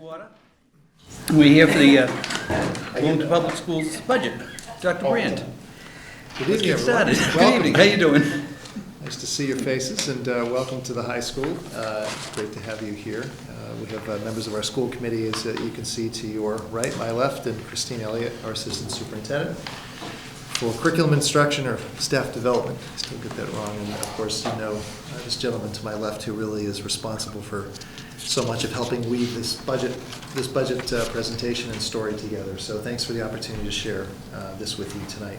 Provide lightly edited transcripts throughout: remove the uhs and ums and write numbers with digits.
Water. We're here for the Wilmington Public Schools budget. Dr. Grant. Good Let's evening, get started. everyone. Good evening. How you doing? Nice to see your faces, and welcome to the high school. It's great to have you here. We have members of our school committee, as you can see to your right, my left, and Christine Elliott, our assistant superintendent, for curriculum instruction or staff development. I still get that wrong. And of course, you know this gentleman to my left, who really is responsible for so much of helping weave this budget presentation and story together. So thanks for the opportunity to share this with you tonight.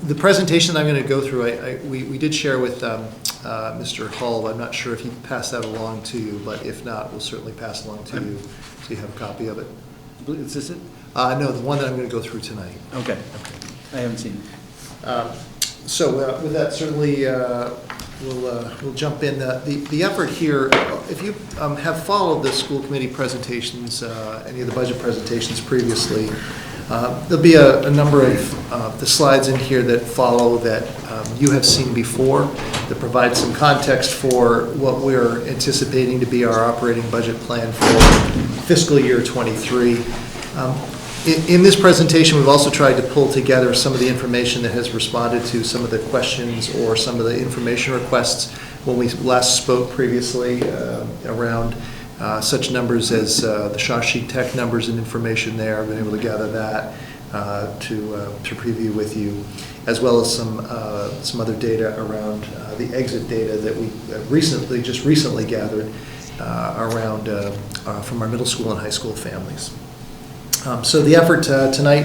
The presentation I'm going to go through, we did share with Mr. Hull. I'm not sure if he passed that along to you, but if not, we'll certainly pass along to you so you have a copy of it. Is this it? No, the one that I'm going to go through tonight. Okay. I haven't seen it. So with that, certainly we'll jump in. The effort here, if you have followed the school committee presentations, any of the budget presentations previously, there'll be a number of the slides in here that follow that you have seen before, that provide some context for what we're anticipating to be our operating budget plan for fiscal year 23. In this presentation, we've also tried to pull together some of the information that has responded to some of the questions or some of the information requests when we last spoke previously around such numbers as the Shaw Sheet Tech numbers and information there. I've been able to gather that to preview with you, as well as some other data around the exit data that we recently gathered around from our middle school and high school families. So the effort tonight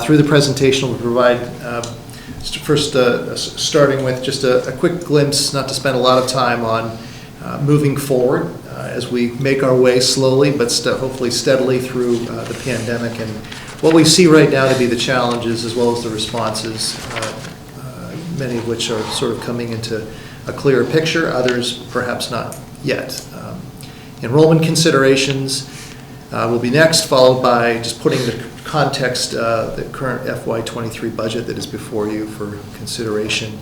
through the presentation will provide first starting with just a quick glimpse, not to spend a lot of time on moving forward as we make our way slowly but hopefully steadily through the pandemic, and what we see right now to be the challenges as well as the responses, many of which are sort of coming into a clearer picture, others perhaps not yet. Enrollment considerations will be next, followed by just putting the context, the current FY23 budget that is before you for consideration.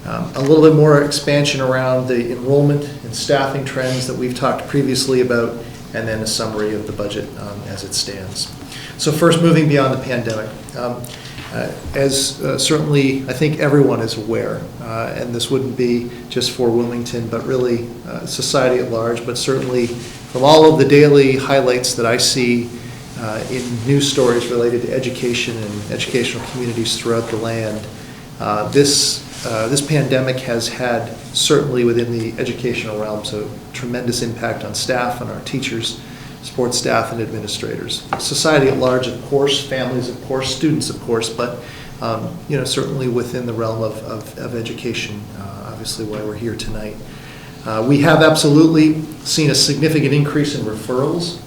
A little bit more expansion around the enrollment and staffing trends that we've talked previously about, and then a summary of the budget as it stands. So first, moving beyond the pandemic. As certainly I think everyone is aware, and this wouldn't be just for Wilmington, but really society at large, but certainly from all of the daily highlights that I see in news stories related to education and educational communities throughout the land, this pandemic has had, certainly within the educational realms, a tremendous impact on staff, on our teachers, support staff, and administrators. Society at large, of course, families, of course, students, of course, but certainly within the realm of education, obviously why we're here tonight. We have absolutely seen a significant increase in referrals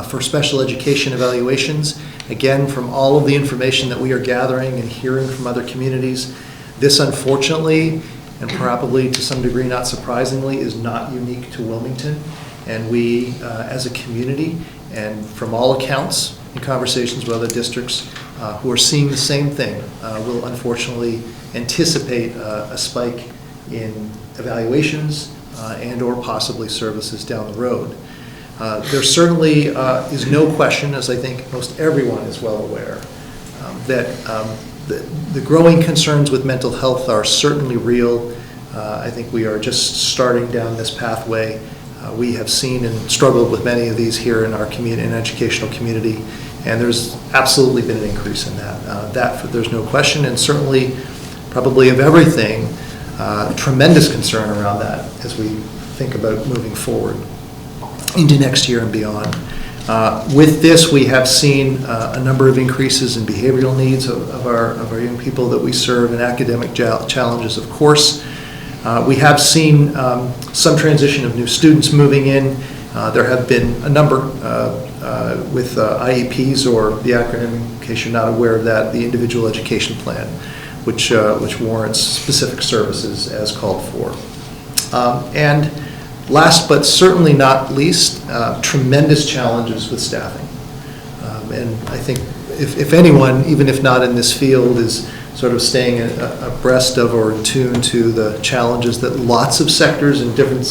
for special education evaluations. Again, from all of the information that we are gathering and hearing from other communities, this unfortunately, and probably to some degree not surprisingly, is not unique to Wilmington. And we, as a community, and from all accounts in conversations with other districts who are seeing the same thing, will unfortunately anticipate a spike in evaluations and or possibly services down the road. There certainly is no question, as I think most everyone is well aware, that the growing concerns with mental health are certainly real. I think we are just starting down this pathway. We have seen and struggled with many of these here in our community, in educational community, and there's absolutely been an increase in that. There's no question, and certainly, probably of everything, tremendous concern around that as we think about moving forward into next year and beyond. With this, we have seen a number of increases in behavioral needs of our young people that we serve, and academic challenges, of course. We have seen some transition of new students moving in. There have been a number with IEPs, or the acronym, in case you're not aware of that, the Individual Education Plan, which warrants specific services as called for. And last but certainly not least, tremendous challenges with staffing. And I think if anyone, even if not in this field, is sort of staying abreast of or in tune to the challenges that lots of sectors and different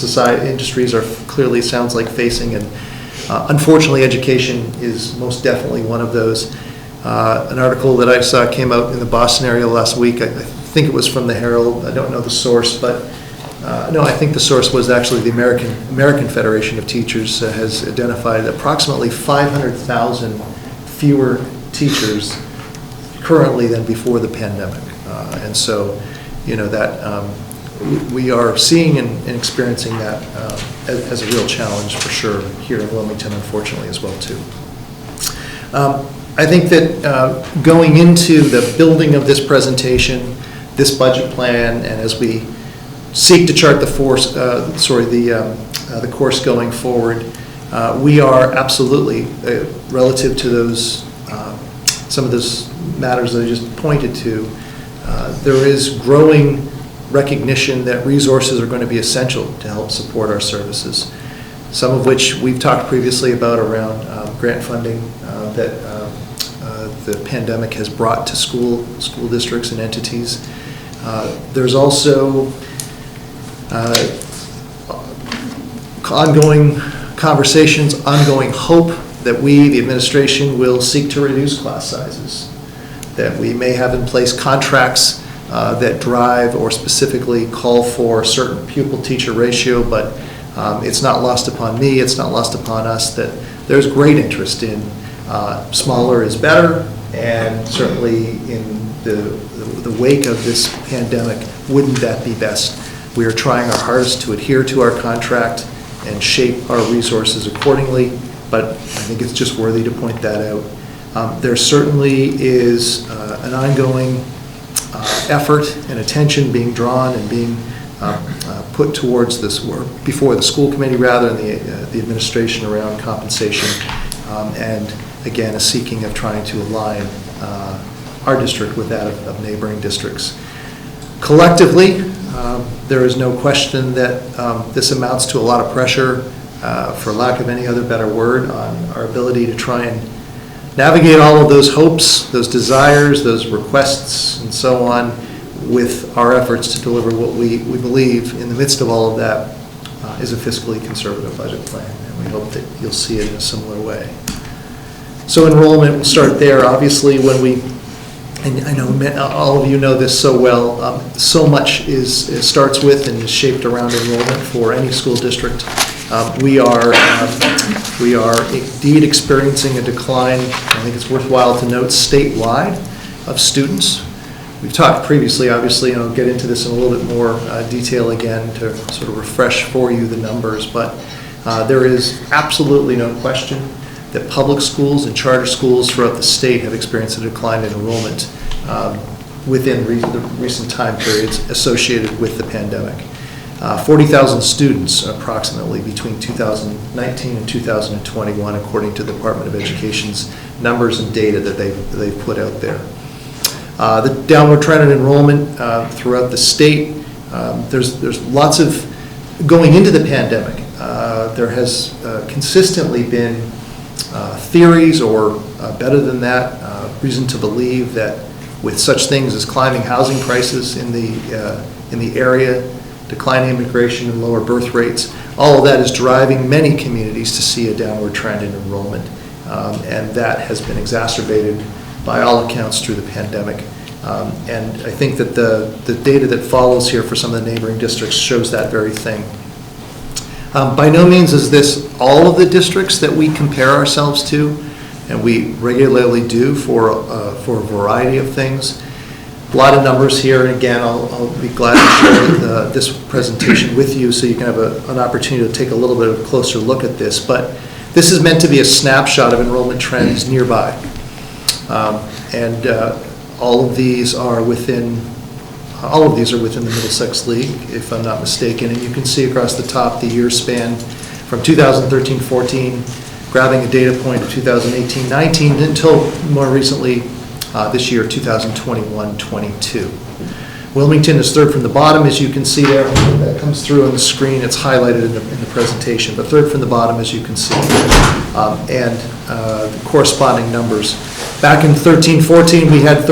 industries are clearly, sounds like, facing, and Unfortunately, education is most definitely one of those. An article that I saw came out in the Boston area last week. I think it was from the Herald. I don't know the source, but no, I think the source was actually the American Federation of Teachers has identified approximately 500,000 fewer teachers currently than before the pandemic. And so, that we are seeing and experiencing that as a real challenge for sure here in Wilmington, unfortunately, as well, too. I think that going into the building of this presentation, this budget plan, and as we seek to chart the course going forward, we are absolutely, relative to those, some of those matters that I just pointed to, there is growing recognition that resources are going to be essential to help support our services, some of which we've talked previously about around grant funding that the pandemic has brought to school districts and entities. There's also ongoing conversations, ongoing hope that we, the administration, will seek to reduce class sizes, that we may have in place contracts that drive or specifically call for a certain pupil-teacher ratio, but it's not lost upon me, it's not lost upon us that there's great interest in smaller is better, and certainly in the wake of this pandemic, wouldn't that be best? We are trying our hardest to adhere to our contract and shape our resources accordingly, but I think it's just worthy to point that out. There certainly is an ongoing effort and attention being drawn and being put towards this, or before the school committee rather, and the administration around compensation, and again, a seeking of trying to align our district with that of neighboring districts. Collectively, there is no question that this amounts to a lot of pressure, for lack of any other better word, on our ability to try and navigate all of those hopes, those desires, those requests, and so on, with our efforts to deliver what we believe in the midst of all of that is a fiscally conservative budget plan, and we hope that you'll see it in a similar way. So enrollment, we'll start there. Obviously, when we, and I know all of you know this so well, so much starts with and is shaped around enrollment for any school district. We are indeed experiencing a decline, I think it's worthwhile to note, statewide of students. We've talked previously, obviously, and I'll get into this in a little bit more detail again to sort of refresh for you the numbers, but there is absolutely no question that public schools and charter schools throughout the state have experienced a decline in enrollment within the recent time periods associated with the pandemic. 40,000 students approximately between 2019 and 2021, according to the Department of Education's numbers and data that they've put out there. The downward trend in enrollment throughout the state, there's lots of, going into the pandemic, there has consistently been theories, or better than that, reason to believe that with such things as climbing housing prices in the area, declining immigration and lower birth rates, all of that is driving many communities to see a downward trend in enrollment, and that has been exacerbated by all accounts through the pandemic. And I think that the data that follows here for some of the neighboring districts shows that very thing. By no means is this all of the districts that we compare ourselves to, and we regularly do for a variety of things. A lot of numbers here, and again, I'll be glad to share this presentation with you so you can have an opportunity to take a little bit of a closer look at this. But this is meant to be a snapshot of enrollment trends nearby. All of these are within the Middlesex League, if I'm not mistaken. And you can see across the top the year span from 2013-14, grabbing a data point of 2018-19 until more recently this year, 2021-22. Wilmington is third from the bottom, as you can see there. That comes through on the screen. It's highlighted in the presentation, but third from the bottom, as you can see, and the corresponding numbers. Back in 13-14, we had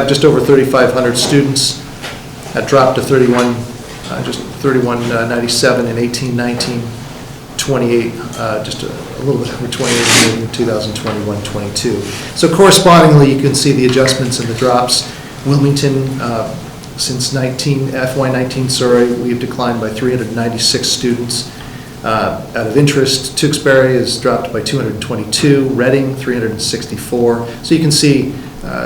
just over 3,500 students. That dropped to just 3197 in 18-19. 28, just a little bit over 28 in 2021-22. So correspondingly, you can see the adjustments and the drops. Wilmington, since FY19, we've declined by 396 students. Out of interest, Tewksbury has dropped by 222, Reading 364. So you can see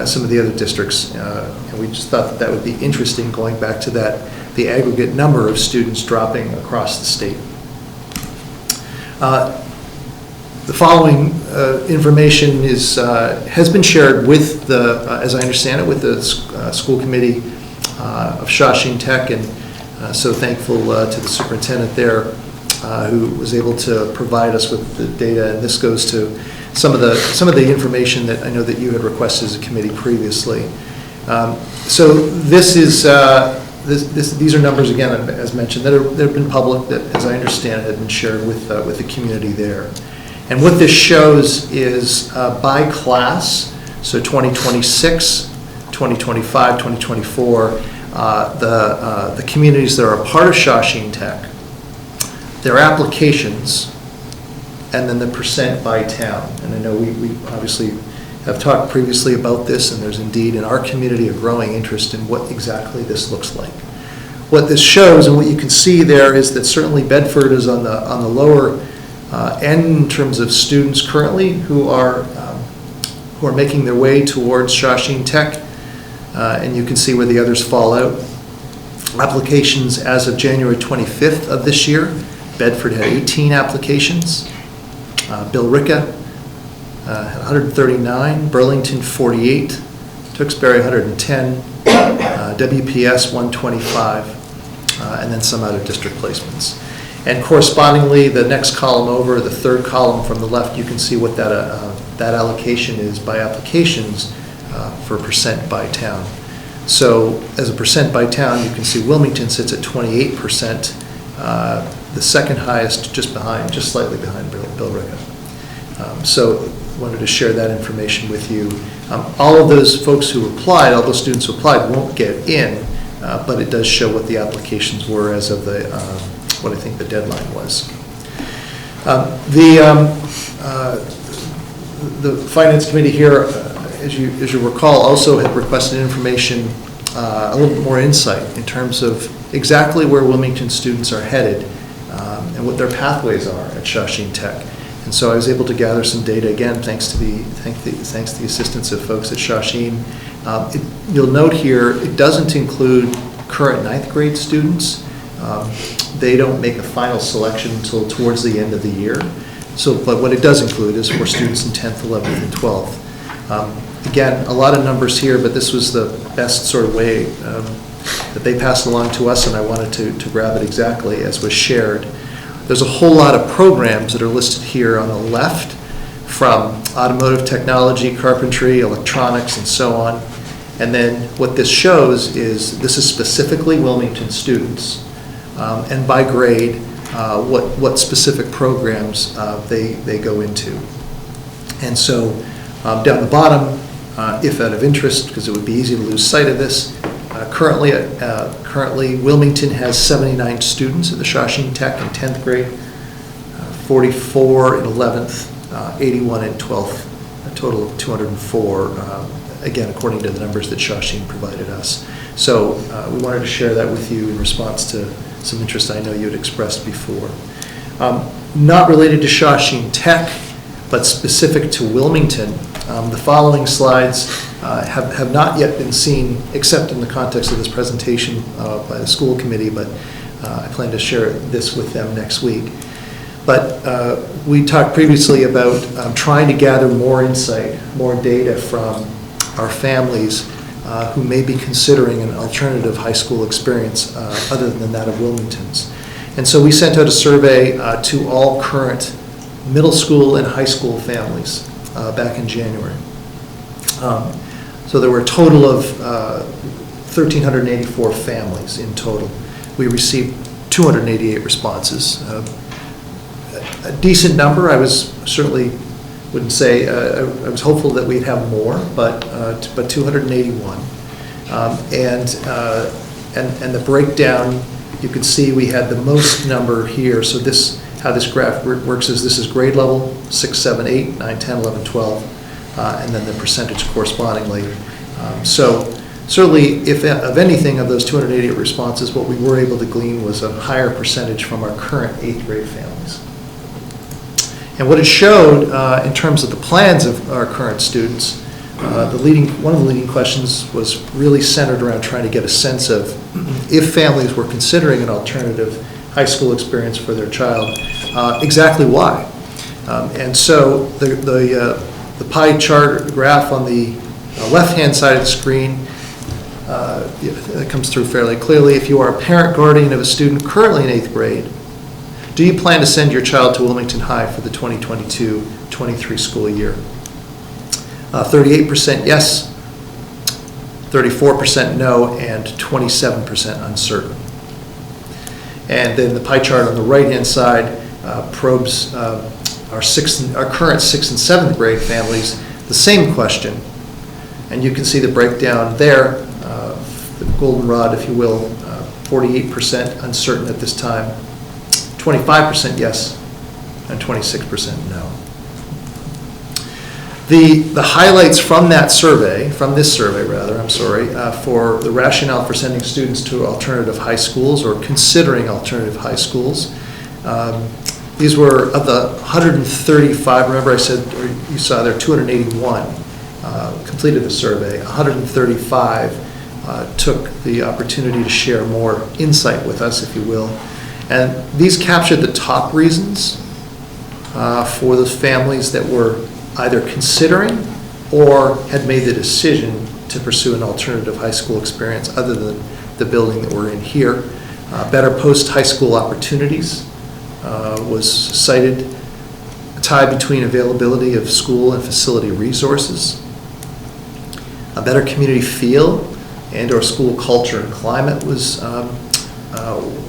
some of the other districts, and we just thought that would be interesting going back to the aggregate number of students dropping across the state. The following information has been shared with as I understand it, with the school committee of Shawshing Tech, and so thankful to the superintendent there who was able to provide us with the data, and this goes to some of the information that I know that you had requested as a committee previously. So this is these are numbers, again, as mentioned, that have been public, that, as I understand it, have been shared with the community there. And what this shows is by class, so 2026, 2025, 2024, the communities that are a part of Shawshing Tech, their applications, and then the percent by town. And I know we obviously have talked previously about this, and there's indeed in our community a growing interest in what exactly this looks like. What this shows, and what you can see there, is that certainly Bedford is on the lower end in terms of students currently who are making their way towards Shawshing Tech, and you can see where the others fall out. Applications as of January 25th of this year, Bedford had 18 applications. Billerica had 139, Burlington 48, Tewksbury 110, WPS 125, and then some out-of-district placements. And correspondingly, the next column over, the third column from the left, you can see what that allocation is by applications for percent by town. So as a percent by town, you can see Wilmington sits at 28%, the second highest just slightly behind Billerica. So wanted to share that information with you. All of those folks who applied, all those students who applied won't get in, but it does show what the applications were as of what I think the deadline was. The Finance Committee here, as you recall, also had requested information, a little bit more insight in terms of exactly where Wilmington students are headed and what their pathways are at Shawshing Tech. And so I was able to gather some data, again, thanks to the assistance of folks at Shawshing. You'll note here, it doesn't include current 9th grade students. They don't make a final selection until towards the end of the year. But what it does include is for students in 10th, 11th, and 12th. Again, a lot of numbers here, but this was the best sort of way that they passed along to us, and I wanted to grab it exactly as was shared. There's a whole lot of programs that are listed here on the left, from automotive technology, carpentry, electronics, and so on. And then what this shows is this is specifically Wilmington students, and by grade, what specific programs they go into. And so down the bottom, if out of interest, because it would be easy to lose sight of this, currently Wilmington has 79 students at the Shawshing Tech in 10th grade, 44 in 11th, 81 in 12th, a total of 204, again, according to the numbers that Shawshing provided us. So we wanted to share that with you in response to some interest I know you had expressed before. Not related to Shawshing Tech, but specific to Wilmington, the following slides have not yet been seen, except in the context of this presentation by the school committee, but I plan to share this with them next week. But we talked previously about trying to gather more insight, more data from our families who may be considering an alternative high school experience other than that of Wilmington's. And so we sent out a survey to all current middle school and high school families back in January. So there were a total of 1,384 families in total. We received 288 responses. A decent number. I was certainly wouldn't say, I was hopeful that we'd have more, but 281. And the breakdown, you can see we had the most number here. So this how this graph works is this is grade level, 6, 7, 8, 9, 10, 11, 12, and then the percentage correspondingly. So certainly, if of anything of those 288 responses, what we were able to glean was a higher percentage from our current 8th grade families. And what it showed in terms of the plans of our current students, one of the leading questions was really centered around trying to get a sense of if families were considering an alternative high school experience for their child, exactly why. And so the pie chart graph on the left-hand side of the screen, that comes through fairly clearly. If you are a parent guardian of a student currently in 8th grade, do you plan to send your child to Wilmington High for the 2022-23 school year? 38% yes, 34% no, and 27% uncertain. And then the pie chart on the right-hand side probes our current 6th and 7th grade families, the same question. And you can see the breakdown there, the goldenrod, if you will, 48% uncertain at this time, 25% yes, and 26% no. The highlights from this survey, for the rationale for sending students to alternative high schools or considering alternative high schools. These were of the 135, remember I said, or you saw there, 281 completed the survey. 135 took the opportunity to share more insight with us, if you will. And these captured the top reasons for those families that were either considering or had made the decision to pursue an alternative high school experience other than the building that we're in here. Better post-high school opportunities was cited, a tie between availability of school and facility resources, a better community feel and or school culture and climate was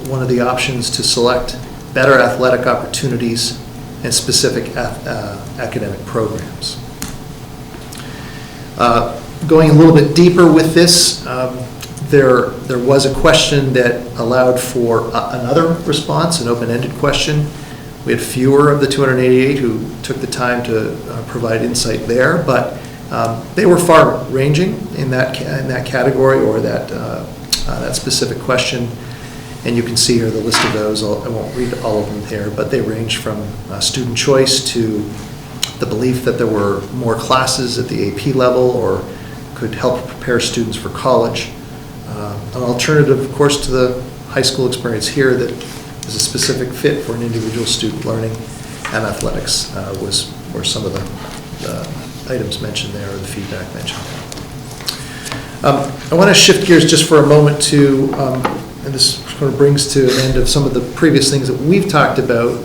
one of the options to select, better athletic opportunities, and specific academic programs. Going a little bit deeper with this, there was a question that allowed for another response, an open-ended question. We had fewer of the 288 who took the time to provide insight there, but they were far-ranging in that category or that specific question. And you can see here the list of those. I won't read all of them here, but they range from student choice to the belief that there were more classes at the AP level or could help prepare students for college. An alternative, of course, to the high school experience here that is a specific fit for an individual student learning, and athletics were some of the items mentioned there, or the feedback mentioned there. I want to shift gears just for a moment to and this sort of brings to an end of some of the previous things that we've talked about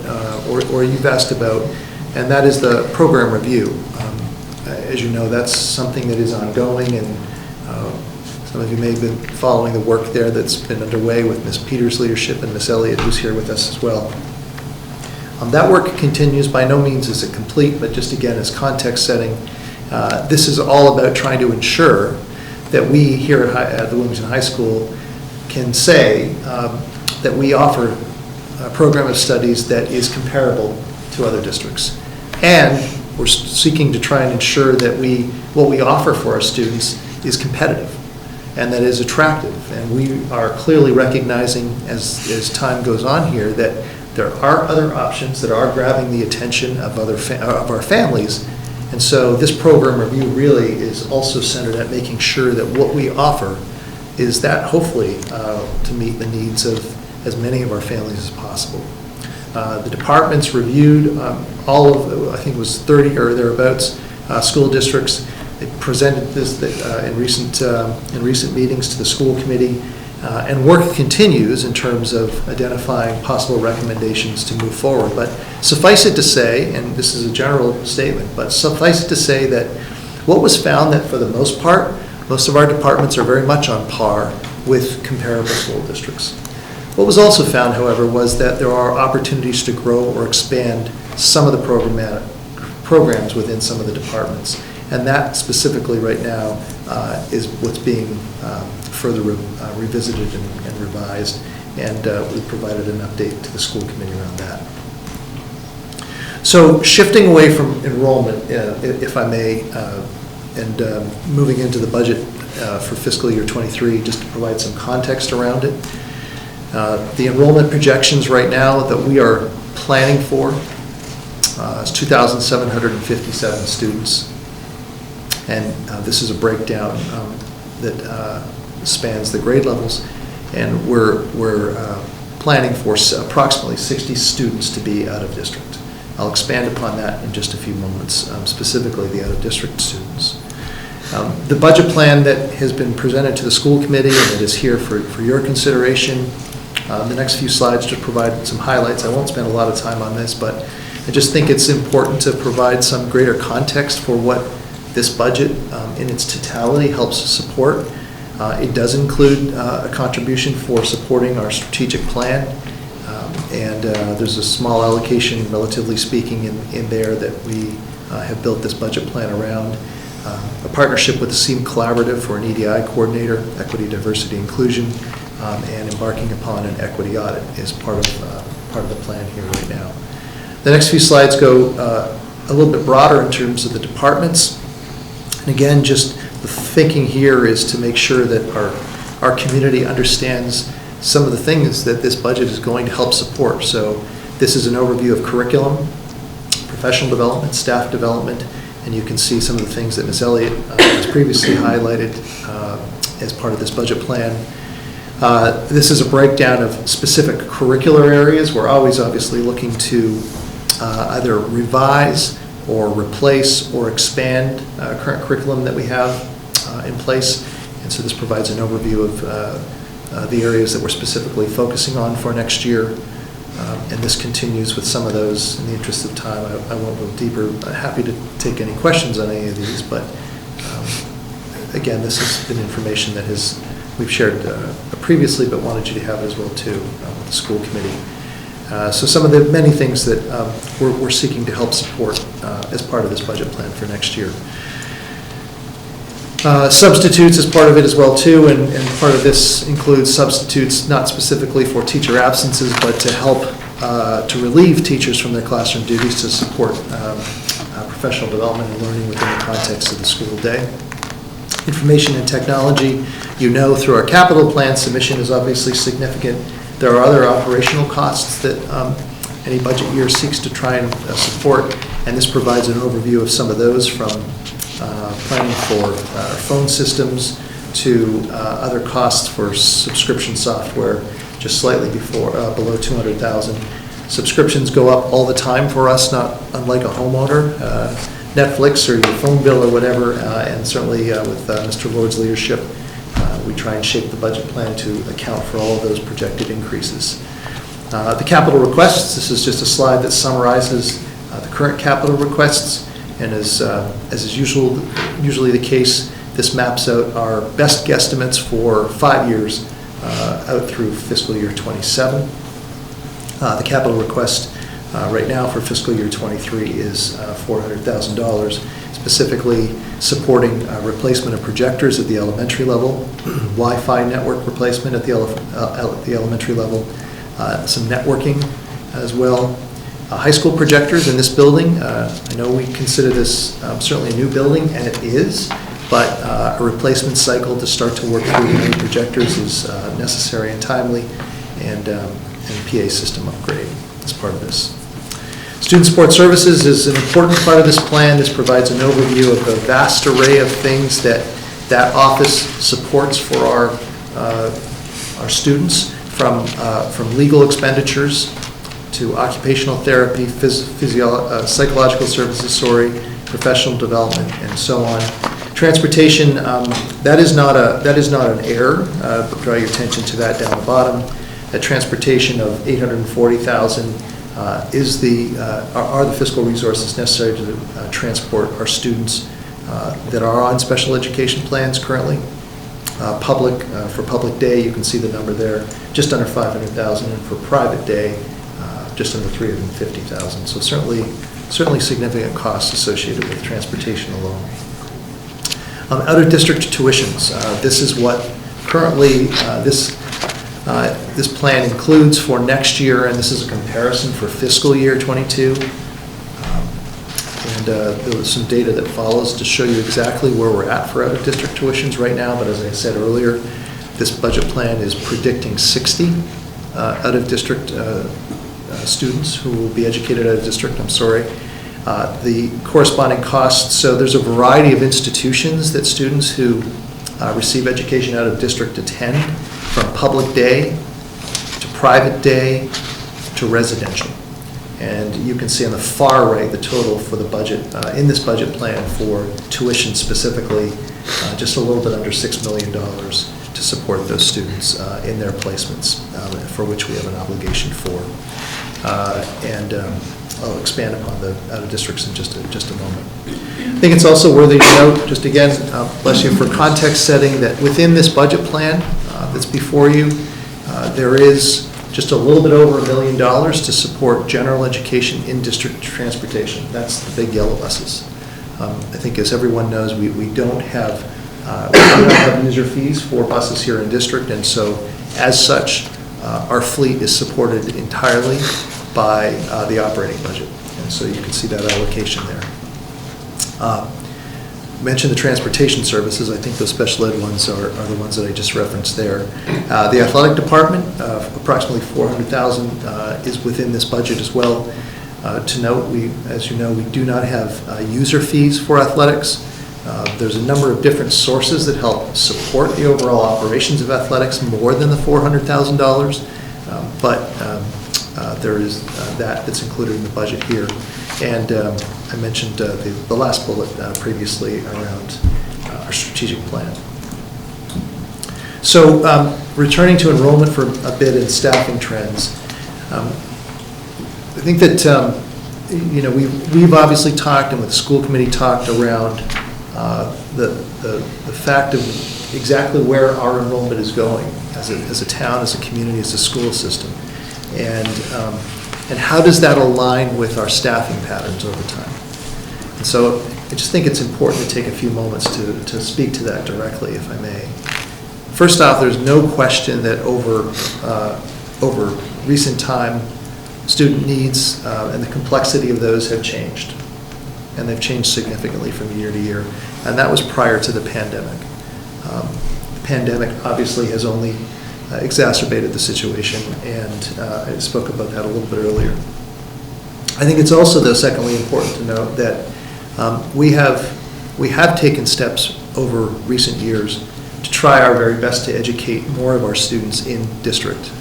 or you've asked about, and that is the program review. As you know, that's something that is ongoing, and some of you may have been following the work there that's been underway with Ms. Peters' leadership and Ms. Elliott, who's here with us as well. That work continues. By no means is it complete, but just again as context setting, this is all about trying to ensure that we here at the Wilmington High School can say that we offer a program of studies that is comparable to other districts. And we're seeking to try and ensure that what we offer for our students is competitive and that is attractive. And we are clearly recognizing as time goes on here that there are other options that are grabbing the attention of our families. And so this program review really is also centered at making sure that what we offer is that hopefully to meet the needs of as many of our families as possible. The departments reviewed all of, I think it was 30 or thereabouts, school districts. They presented this in recent meetings to the school committee, and work continues in terms of identifying possible recommendations to move forward. But suffice it to say, and this is a general statement, but suffice it to say that what was found that for the most part, most of our departments are very much on par with comparable school districts. What was also found, however, was that there are opportunities to grow or expand some of the programs within some of the departments. And that specifically right now is what's being further revisited and revised. And we provided an update to the school committee around that. So shifting away from enrollment, if I may, and moving into the budget for fiscal year 23, just to provide some context around it. The enrollment projections right now that we are planning for is 2,757 students. And this is a breakdown that spans the grade levels. And we're planning for approximately 60 students to be out of district. I'll expand upon that in just a few moments, specifically the out-of-district students. The budget plan that has been presented to the school committee and that is here for your consideration. The next few slides to provide some highlights. I won't spend a lot of time on this, but I just think it's important to provide some greater context for what this budget in its totality helps support. It does include a contribution for supporting our strategic plan. And there's a small allocation, relatively speaking, in there that we have built this budget plan around. A partnership with the SEAM Collaborative for an EDI coordinator, Equity, Diversity, Inclusion, and embarking upon an equity audit is part of the plan here right now. The next few slides go a little bit broader in terms of the departments. And again, just the thinking here is to make sure that our community understands some of the things that this budget is going to help support. So this is an overview of curriculum, professional development, staff development, and you can see some of the things that Ms. Elliott has previously highlighted as part of this budget plan. This is a breakdown of specific curricular areas. We're always obviously looking to either revise or replace or expand current curriculum that we have in place. And so this provides an overview of the areas that we're specifically focusing on for next year. And this continues with some of those. In the interest of time, I won't go deeper. I'm happy to take any questions on any of these, but again, this has been information that we've shared previously, but wanted you to have as well too with the school committee. So some of the many things that we're seeking to help support as part of this budget plan for next year. Substitutes is part of it as well too, and part of this includes substitutes not specifically for teacher absences, but to help to relieve teachers from their classroom duties to support professional development and learning within the context of the school day. Information and technology, you know, through our capital plan submission is obviously significant. There are other operational costs that any budget year seeks to try and support, and this provides an overview of some of those, from planning for phone systems to other costs for subscription software, just slightly below 200,000. Subscriptions go up all the time for us, not unlike a homeowner. Netflix or your phone bill or whatever, and certainly with Mr. Lord's leadership, we try and shape the budget plan to account for all of those projected increases. The capital requests, this is just a slide that summarizes the current capital requests, and as is usually the case, this maps out our best guesstimates for 5 years out through fiscal year 27. The capital request right now for fiscal year 23 is $400,000, specifically supporting replacement of projectors at the elementary level, Wi-Fi network replacement at the elementary level, some networking as well. High school projectors in this building. I know we consider this certainly a new building, and it is, but a replacement cycle to start to work through the new projectors is necessary and timely, and PA system upgrade as part of this. Student Support Services is an important part of this plan. This provides an overview of the vast array of things that office supports for our students, from legal expenditures to occupational therapy, psychological services, professional development, and so on. Transportation, that is not an error. Draw your attention to that down the bottom. That transportation of $840,000 are the fiscal resources necessary to transport our students that are on special education plans currently. For public day, you can see the number there, just under $500,000, and for private day, just under $350,000. So certainly significant costs associated with transportation alone. Out-of-district tuitions. This is what currently this plan includes for next year, and this is a comparison for fiscal year 22. there was some data that follows to show you exactly where we're at for out-of-district tuitions right now. But as I said earlier, this budget plan is predicting 60 out-of-district students who will be educated out-of-district, The corresponding costs, so there's a variety of institutions that students who receive education out-of-district attend, from public day to private day to residential. And you can see on the far right the total for the budget, in this budget plan for tuition specifically, just a little bit under $6 million to support those students in their placements, for which we have an obligation for. I'll expand upon the out-of-districts in just a moment. I think it's also worthy to note, just again, bless you, for context setting, that within this budget plan that's before you, there is just a little bit over $1 million to support general education in district transportation. That's the big yellow buses. I think, as everyone knows, we don't have user fees for buses here in district, and so as such, our fleet is supported entirely by the operating budget, and so you can see that allocation there. Mentioned the transportation services. I think those special ed ones are the ones that I just referenced there. The athletic department, approximately $400,000 is within this budget as well. To note, as you know, we do not have user fees for athletics. There's a number of different sources that help support the overall operations of athletics more than the $400,000, but there is that's included in the budget here. And I mentioned the last bullet previously around our strategic plan. So returning to enrollment for a bit and staffing trends, I think that we've obviously talked, and with the school committee talked around the fact of exactly where our enrollment is going as a town, as a community, as a school system, and how does that align with our staffing patterns over time. And so I just think it's important to take a few moments to speak to that directly, if I may. First off, there's no question that over recent time, student needs and the complexity of those have changed. And they've changed significantly from year to year. And that was prior to the pandemic. The pandemic obviously has only exacerbated the situation, and I spoke about that a little bit earlier. I think it's also, though, secondly important to note that we have taken steps over recent years to try our very best to educate more of our students in district.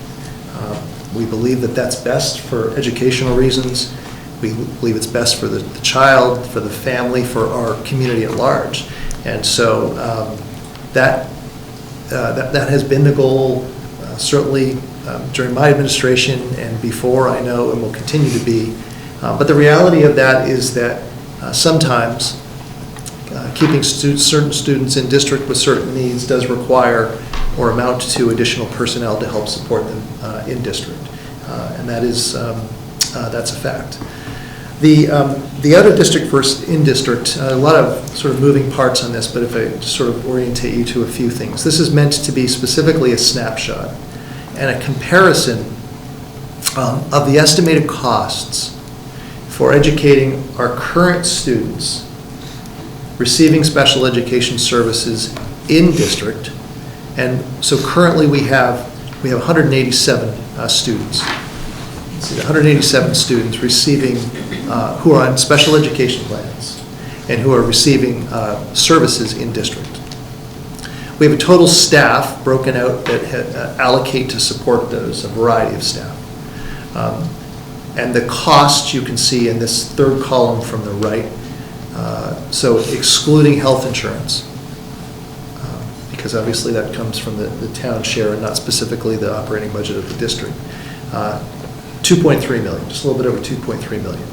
We believe that that's best for educational reasons. We believe it's best for the child, for the family, for our community at large. And so that has been the goal, certainly during my administration and before, I know, and will continue to be. But the reality of that is that sometimes keeping certain students in district with certain needs does require or amount to additional personnel to help support them in district. And that's a fact. The out-of-district versus in-district, a lot of sort of moving parts on this, but if I just sort of orientate you to a few things. This is meant to be specifically a snapshot and a comparison of the estimated costs for educating our current students receiving special education services in district. And so currently we have 187 students. 187 students receiving, who are on special education plans and who are receiving services in district. We have a total staff broken out that allocate to support those, a variety of staff. And the costs you can see in this third column from the right. So excluding health insurance, because obviously that comes from the town share and not specifically the operating budget of the district. 2.3 million, just a little bit over 2.3 million.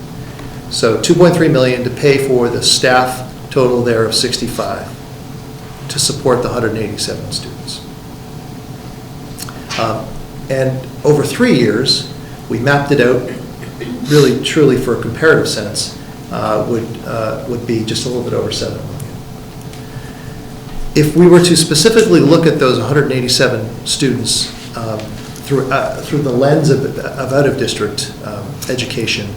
So 2.3 million to pay for the staff total there of 65 to support the 187 students. And over 3 years, we mapped it out really, truly for a comparative sense, would be just a little bit over 7 million. If we were to specifically look at those 187 students through the lens of out-of-district education,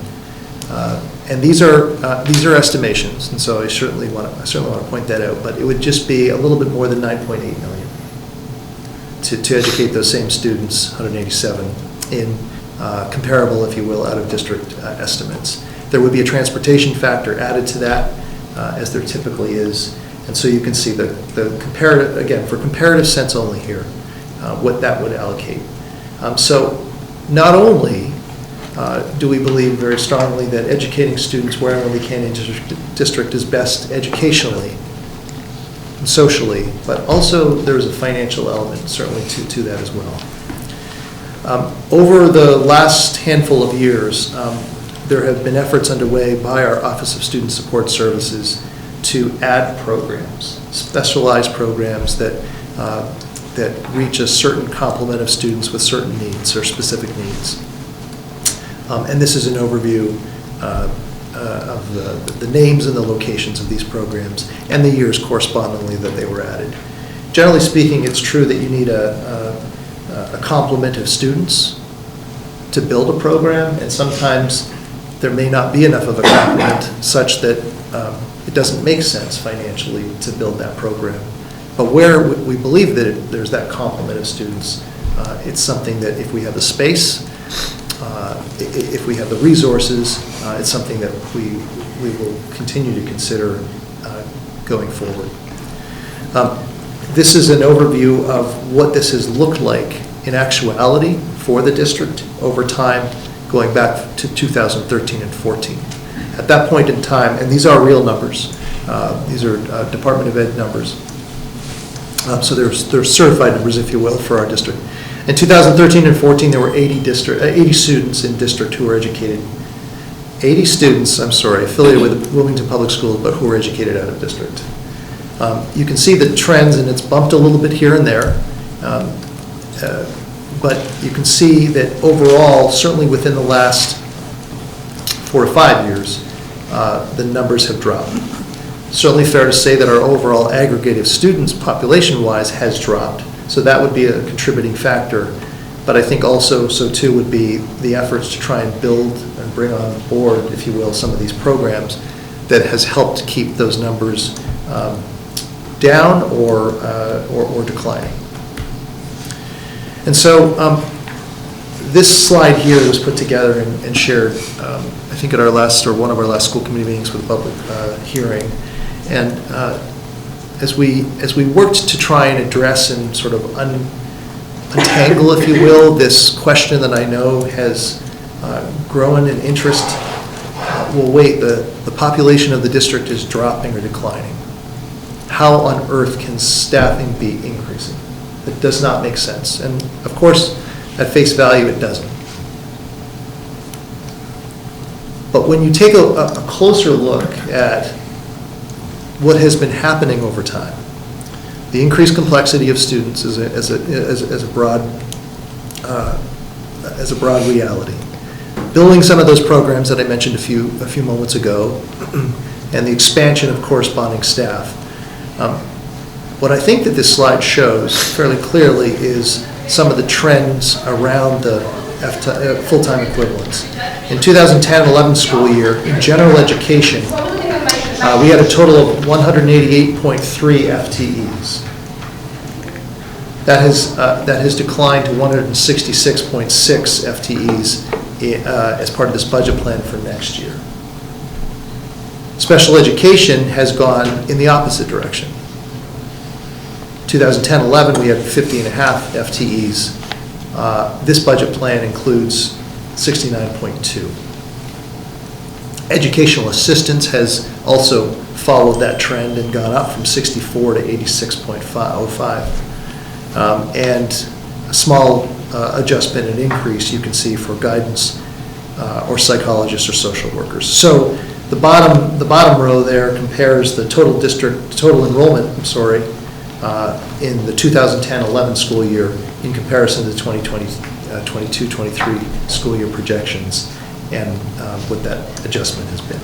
And these are estimations, and so I certainly want to point that out. But it would just be a little bit more than 9.8 million to educate those same students, 187, in comparable, if you will, out-of-district estimates. There would be a transportation factor added to that, as there typically is, and so you can see the comparative, again, for comparative sense only here, what that would allocate. So not only do we believe very strongly that educating students wherever we can in district is best educationally and socially, but also there's a financial element certainly to that as well. Over the last handful of years, there have been efforts underway by our Office of Student Support Services to add programs, specialized programs that reach a certain complement of students with certain needs or specific needs. And this is an overview of the names and the locations of these programs and the years correspondingly that they were added. Generally speaking, it's true that you need a complement of students to build a program, and sometimes there may not be enough of a complement such that it doesn't make sense financially to build that program. But where we believe that there's that complement of students, it's something that if we have the space, if we have the resources, it's something that we will continue to consider going forward. This is an overview of what this has looked like in actuality for the district over time, going back to 2013 and 14. At that point in time, and these are real numbers, these are Department of Ed numbers, so they're certified numbers, if you will, for our district. In 2013 and 14, there were 80 students in district who were educated. 80 students, affiliated with the Wilmington Public Schools, but who were educated out of district. You can see the trends, and it's bumped a little bit here and there. But you can see that overall, certainly within the last 4 to 5 years, the numbers have dropped. Certainly fair to say that our overall aggregate of students, population-wise, has dropped. So that would be a contributing factor. But I think also, so too, would be the efforts to try and build and bring on board, if you will, some of these programs that has helped keep those numbers down or declining. And so this slide here was put together and shared, I think at our last, or one of our last school committee meetings with a public hearing. And as we worked to try and address and sort of untangle, if you will, this question that I know has grown in interest, well, wait, the population of the district is dropping or declining. How on earth can staffing be increasing? It does not make sense. And of course, at face value, it doesn't. But when you take a closer look at what has been happening over time, the increased complexity of students as a broad reality, building some of those programs that I mentioned a few moments ago, and the expansion of corresponding staff. What I think that this slide shows fairly clearly is some of the trends around the full-time equivalents. In 2010-11 school year, in general education, we had a total of 188.3 FTEs. That has declined to 166.6 FTEs as part of this budget plan for next year. Special education has gone in the opposite direction. 2010-11, we had 50.5 FTEs. This budget plan includes 69.2. Educational assistance has also followed that trend and gone up from 64 to 86.05. And a small adjustment and increase you can see for guidance or psychologists or social workers. So the bottom row there compares the total enrollment, in the 2010-11 school year in comparison to the 2022-23 school year projections and what that adjustment has been.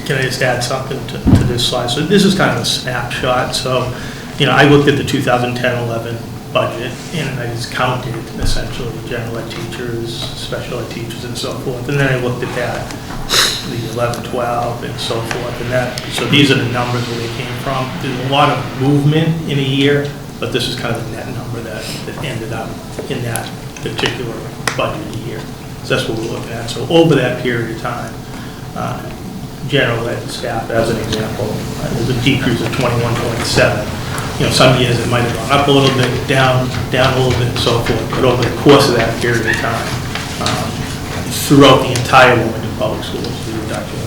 Can I just add something to this slide? So this is kind of a snapshot. So, I looked at the 2010-11 budget, and I just counted essentially general ed teachers, special ed teachers, and so forth. And then I looked at that, the 11, 12, and so forth. And that, so these are the numbers where they came from. There's a lot of movement in a year, but this is kind of the net number that ended up in that particular budget year. So that's what we're looking at. So over that period of time, general ed staff, as an example, there's a decrease of 21.7. You know, some years it might have gone up a little bit, down a little bit, and so forth. But over the course of that period of time, throughout the entire Wilmington Public Schools, the reduction of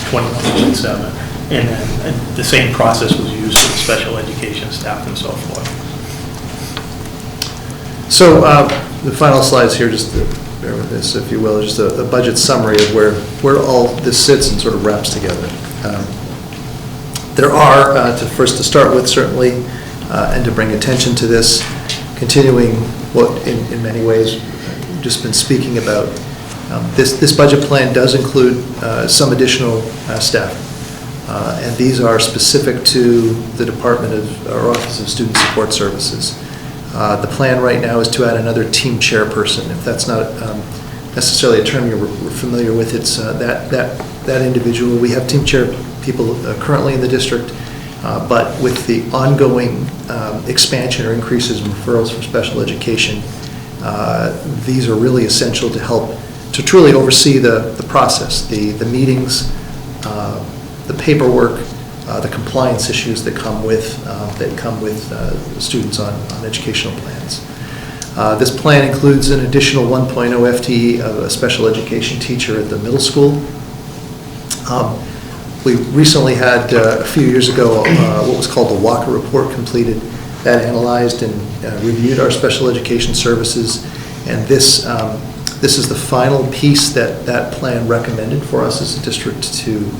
21.7, and then the same process was used for the special education staff and so forth. So the final slides here, just to bear with this, if you will, just a budget summary of where all this sits and sort of wraps together. There are, to start with, certainly, and to bring attention to this, continuing what in many ways we've just been speaking about. This budget plan does include some additional staff, and these are specific to the Department of, or Office of Student Support Services. The plan right now is to add another team chairperson. If that's not necessarily a term you're familiar with, it's that individual. We have team chair people currently in the district, but with the ongoing expansion or increases in referrals for special education, these are really essential to help to truly oversee the process, the meetings, the paperwork, the compliance issues that come with students on educational plans. This plan includes an additional 1.0 FTE of a special education teacher at the middle school. We recently had, a few years ago, what was called the Walker Report completed that analyzed and reviewed our special education services, and this is the final piece that plan recommended for us as a district to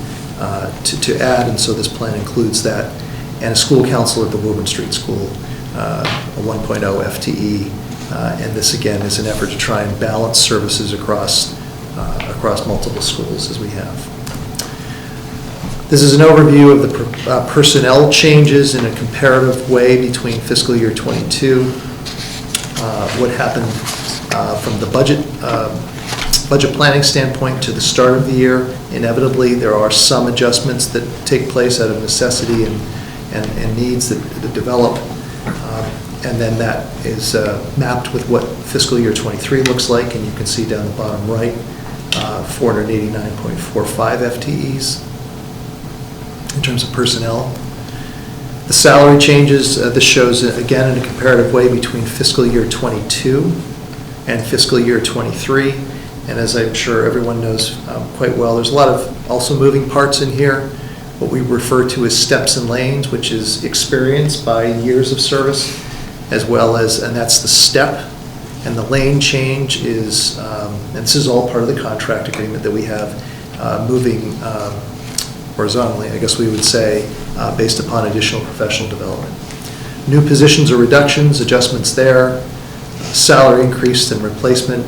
add, and so this plan includes that, and a school counselor at the Woburn Street School, a 1.0 FTE, and this again is an effort to try and balance services across multiple schools as we have. This is an overview of the personnel changes in a comparative way between fiscal year 22, what happened from the budget planning standpoint to the start of the year. Inevitably, there are some adjustments that take place out of necessity and needs that develop, and then that is mapped with what fiscal year 23 looks like, and you can see down the bottom right, 489.45 FTEs. In terms of personnel. The salary changes, this shows again in a comparative way between fiscal year 22 and fiscal year 23. And as I'm sure everyone knows quite well, there's a lot of also moving parts in here. What we refer to as steps and lanes, which is experience by years of service, as well as, and that's the step. And the lane change is, and this is all part of the contract agreement that we have, moving horizontally, I guess we would say, based upon additional professional development. New positions or reductions, adjustments there, salary increase and replacement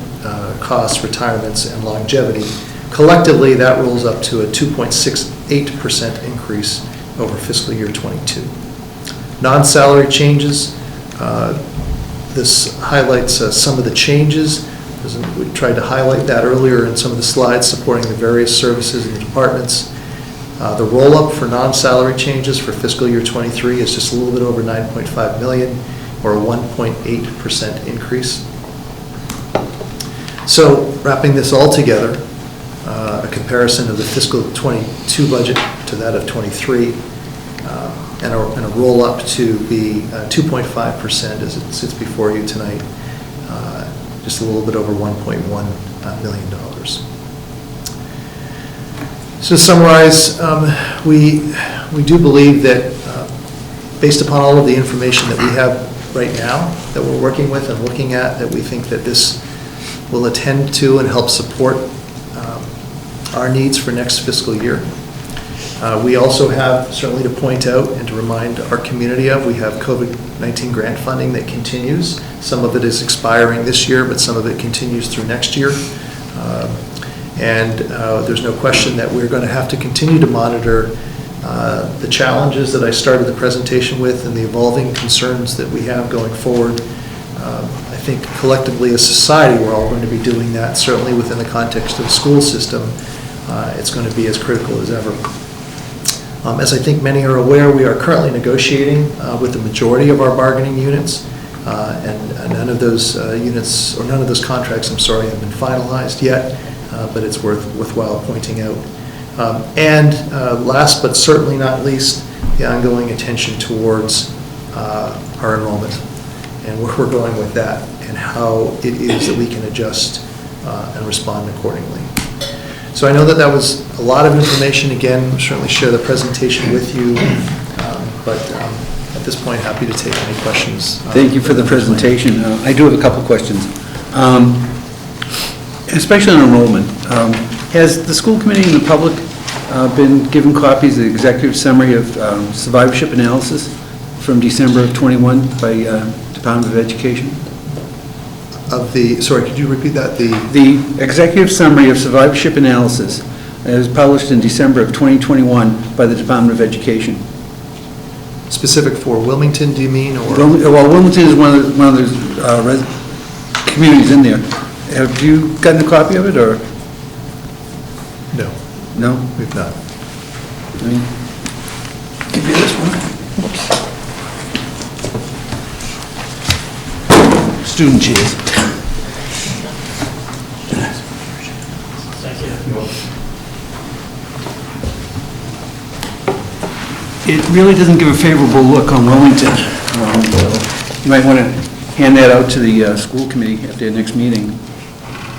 costs, retirements, and longevity. Collectively, that rolls up to a 2.68% increase over fiscal year 22. Non-salary changes, this highlights some of the changes. We tried to highlight that earlier in some of the slides supporting the various services in the departments. The roll-up for non-salary changes for fiscal year 23 is just a little bit over 9.5 million, or a 1.8% increase. So wrapping this all together, a comparison of the fiscal 22 budget to that of 23, and a roll-up to be 2.5% as it sits before you tonight, just a little bit over $1.1 million. So to summarize, we do believe that based upon all of the information that we have right now that we're working with and looking at, that we think that this will attend to and help support our needs for next fiscal year. We also have, certainly to point out and to remind our community of, we have COVID-19 grant funding that continues. Some of it is expiring this year, but some of it continues through next year. And there's no question that we're going to have to continue to monitor the challenges that I started the presentation with and the evolving concerns that we have going forward. I think collectively as society, we're all going to be doing that, certainly within the context of the school system. It's going to be as critical as ever. As I think many are aware, we are currently negotiating with the majority of our bargaining units, and none of those units, or none of those contracts, I'm sorry, have been finalized yet, but it's worthwhile pointing out. And last but certainly not least, the ongoing attention towards our enrollment and where we're going with that and how it is that we can adjust and respond accordingly. So I know that was a lot of information. Again, I'll certainly share the presentation with you, but at this point, happy to take any questions. Thank you for the presentation. I do have a couple questions. Especially on enrollment. Has the school committee and the public been given copies of the executive summary of survivorship analysis from December of 21 by Department of Education? Sorry, could you repeat that? The executive summary of survivorship analysis was published in December of 2021 by the Department of Education. Specific for Wilmington, do you mean? Or? Well, Wilmington is one of those communities in there. Have you gotten a copy of it, or? No. No? We've not. Let me give you this one. Oops. Student chairs. It really doesn't give a favorable look on Wilmington. You might want to hand that out to the school committee at their next meeting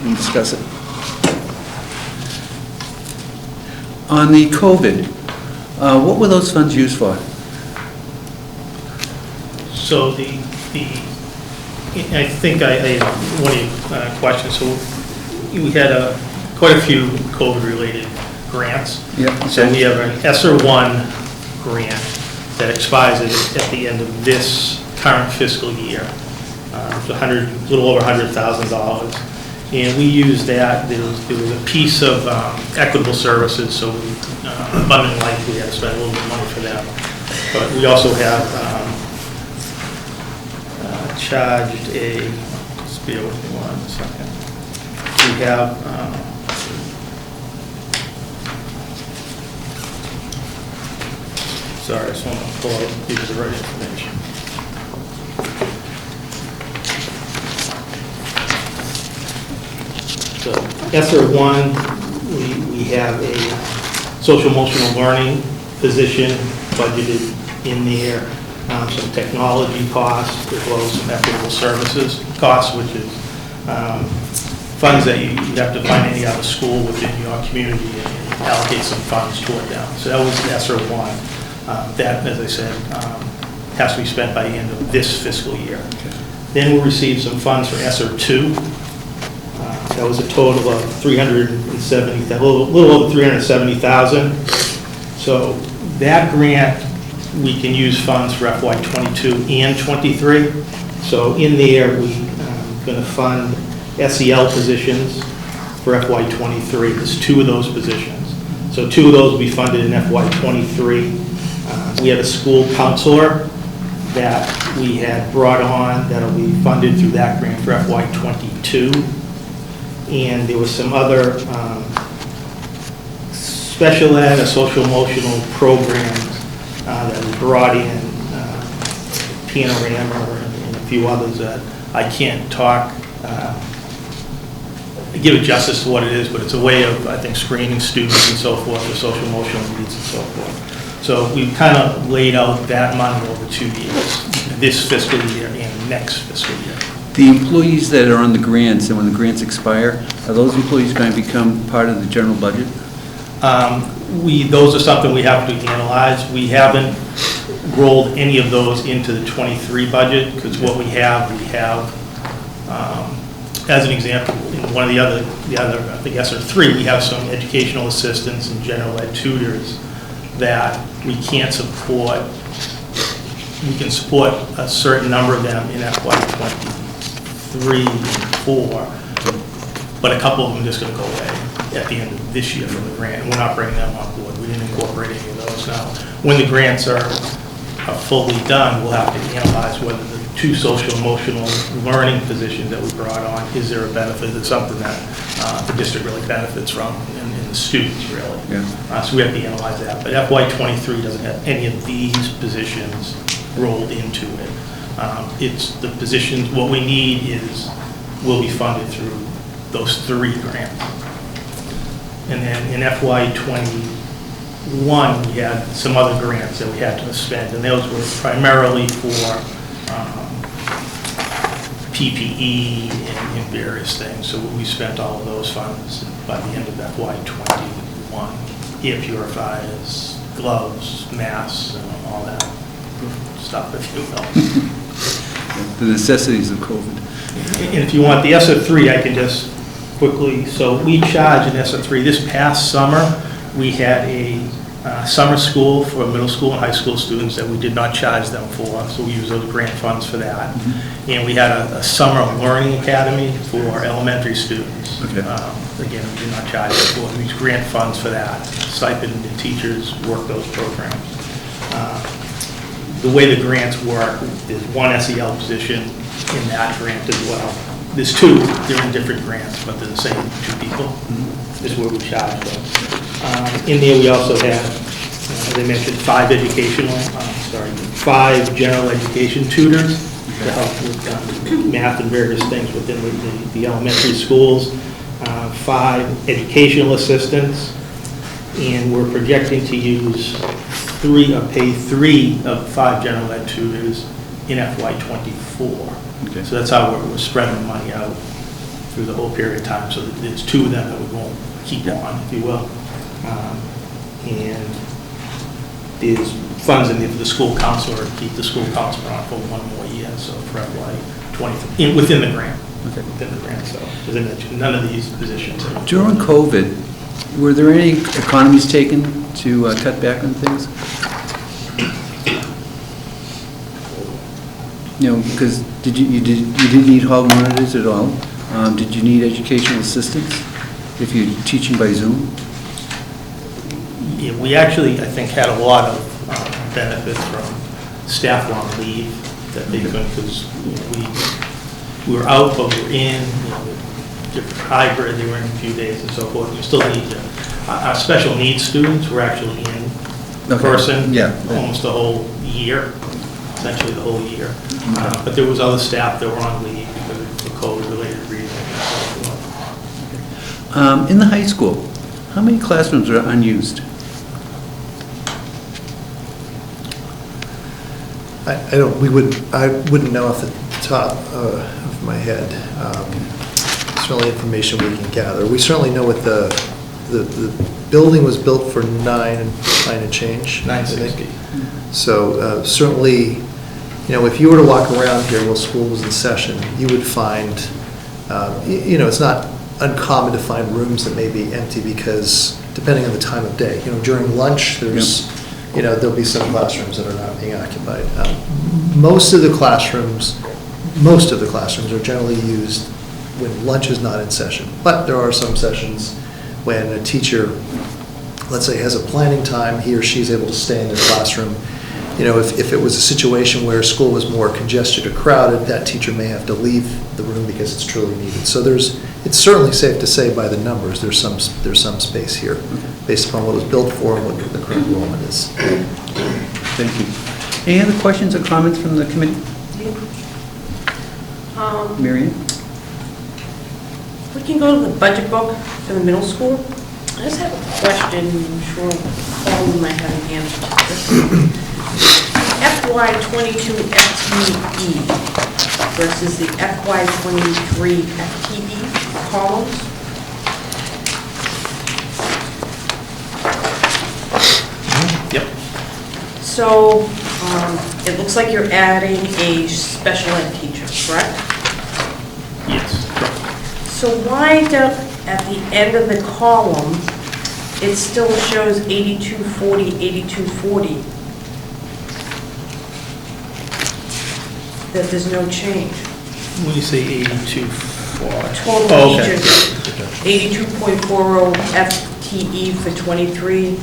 and discuss it. On the COVID, what were those funds used for? So I think I had one of your questions. So we had quite a few COVID-related grants. Yep. So we have an Sr1 Grant that expires at the end of this current fiscal year. It's a little over $100,000. And we used that. There was a piece of equitable services, so Abundant Life, we had to spend a little bit of money for them. But we also have charged just bear with me 1 second. We have sorry, I just want to pull out and give you the right information. So Sr1, we have a social emotional learning position budgeted in there, some technology costs, as well as some equitable services costs, which is funds that you have to find any other school within your community and allocate some funds toward them. So that was Sr1. That, as I said, has to be spent by the end of this fiscal year. Okay. Then we'll receive some funds for Sr2. That was a total of $370,000, a little over $370,000. So that grant, we can use funds for FY22 and 23. So in there, we're going to fund SEL positions for FY23. There's 2 of those positions. So 2 of those will be funded in FY23. We had a school counselor that we had brought on that'll be funded through that grant for FY22. And there was some other special ed or social emotional programs that we brought in, Panorama and a few others that I can't give it justice to what it is, but it's a way of, I think, screening students and so forth with social emotional needs and so forth. So we've kind of laid out that money over 2 years, this fiscal year and next fiscal year. The employees that are on the grants, and when the grants expire, are those employees going to become part of the general budget? Those are something we have to analyze. We haven't rolled any of those into the 23 budget, because what we have, as an example, in one of the other, I think Sr3, we have some educational assistants and general ed tutors that we can't support. We can support a certain number of them in FY23 and 4, but a couple of them are just going to go away at the end of this year from the grant, and we're not bringing them on board. We didn't incorporate any of those now. When the grants are fully done, we'll have to analyze whether the 2 social emotional learning positions that we brought on, is there a benefit? Is it something that the district really benefits from, and the students really? Yeah. So we have to analyze that. But FY23 doesn't have any of these positions rolled into it. It's the positions, what we need is, will be funded through those 3 grants. And then in FY21, we had some other grants that we had to spend, and those were primarily for PPE and various things. So we spent all of those funds by the end of FY21. Ear purifiers, gloves, masks, and all that stuff, if you will. The necessities of COVID. And if you want the ESSER3, I can just quickly, so we charge an ESSER3. This past summer, we had a summer school for middle school and high school students that we did not charge them for, so we use those grant funds for that. Mm-hmm. And we had a summer learning academy for elementary students. Okay. Again, we did not charge them for. We use grant funds for that. Stipend and teachers work those programs. The way the grants work, there's 1 SEL position in that grant as well. There's 2, they're in different grants, but they're the same 2 people. Mm-hmm. This is where we charge them. In there we also have, as I mentioned, 5 general education tutors to help with math and various things within the elementary schools, 5 educational assistants, and we're projecting to use pay 3 of 5 general ed tutors in FY24. Okay. So that's how we're spreading the money out through the whole period of time. So there's 2 of them that we won't keep on, if you will. And there's funds in there for the school counselor to keep the school counselor on for 1 more year, so for FY23, within the grant. Okay. Within the grant, so as I mentioned, none of these positions are. During COVID, were there any economies taken to cut back on things? You know, because you didn't need hall monitors at all? Did you need educational assistance if you're teaching by Zoom? Yeah, we actually, I think, had a lot of benefits from staff on leave that they couldn't, because we were out, but we were in, different hybrid, they were in a few days and so forth. You still need to, our special needs students were actually in person almost the whole year, essentially the whole year. But there was other staff that were on leave because of COVID-related reasons and so forth. In the high school, how many classrooms are unused? I wouldn't know off the top of my head. Certainly information we can gather. We certainly know what the building was built for 9 and change. 960. So certainly, if you were to walk around here while school was in session, you would find, it's not uncommon to find rooms that may be empty because depending on the time of day, during lunch, there's, there'll be some classrooms that are not being occupied. Most of the classrooms are generally used when lunch is not in session. But there are some sessions when a teacher, let's say, has a planning time, he or she's able to stay in their classroom. If it was a situation where school was more congested or crowded, that teacher may have to leave the room because it's truly needed. So it's certainly safe to say by the numbers, there's some space here based upon what it was built for and what the current enrollment is. Thank you. Any other questions or comments from the committee? Marion? We can go to the budget book for the middle school. I just have a question, I'm sure all of you might have an answer to this. FY22 FTE versus the FY23 FTE columns. Yep. So it looks like you're adding a special ed teacher, correct? Yes. So why at the end of the column, it still shows 8240, 8240? That there's no change. When you say for? Total Oh, okay. teachers, 82.40 FTE for '23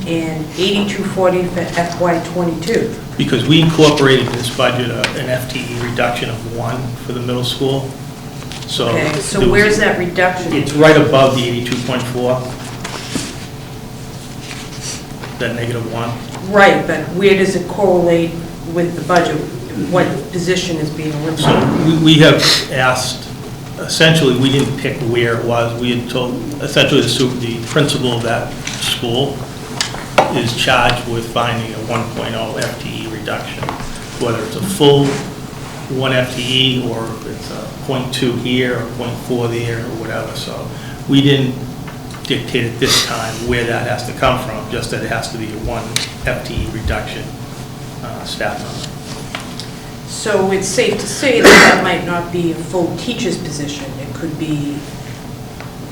and 8240 for FY '22. Because we incorporated in this budget an FTE reduction of 1 for the middle school. So Okay, so there was- where's that reduction? It's right above the 82.4. That -1. Right, but where does it correlate with the budget? What position is being So eliminated? we have asked, essentially, we didn't pick where it was. We had told, essentially, the principal of that school is charged with finding a 1.0 FTE reduction, whether it's a full 1 FTE or if it's a 0.2 here or 0.4 there or whatever. So we didn't dictate at this time where that has to come from, just that it has to be a 1 FTE reduction staff number. So it's safe to say that that might not be a full teacher's position. It could be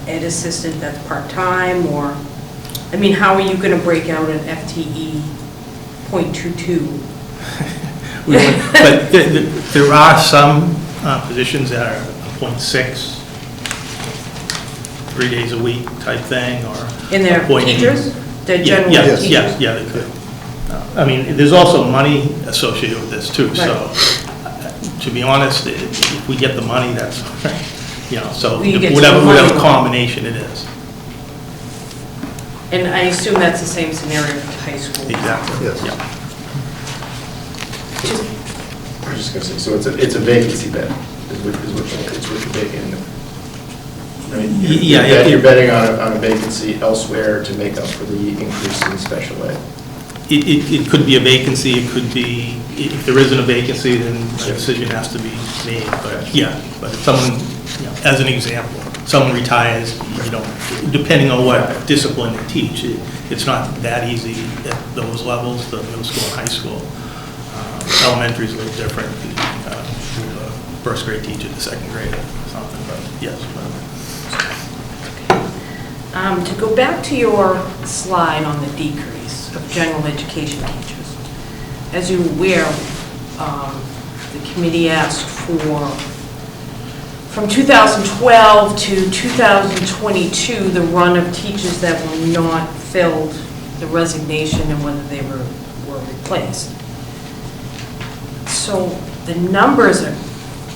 ed assistant that's part-time, or, I mean, how are you going to break out an FTE .22? But there are some positions that are 0.6, 3 days a week type thing, or. And they're appointing- teachers? They're Yeah, general yes, teachers? yes, yeah, they could. I mean, there's also money associated with this too, so, to be honest, if we get the money, that's, so We get whatever some money. combination it is. And I assume that's the same scenario for the high school? Exactly. Yes. Yeah. I was just gonna say, so it's a vacancy bet, is what you're taking. I mean, Yeah, you're betting on a vacancy elsewhere to make up for the increase in special ed. It could be a vacancy, it could be, if there isn't a vacancy, then a decision has to be made, but yeah, but if someone, as an example, someone retires, depending on what discipline they teach, it's not that easy at those levels, the middle school and high school. Elementary is a little different, the first grade teacher, the second grade or something, but yes. To go back to your slide on the decrease of general education teachers, as you're aware, the committee asked for, from 2012 to 2022, the run of teachers that were not filled, the resignation and whether they were replaced. So the numbers are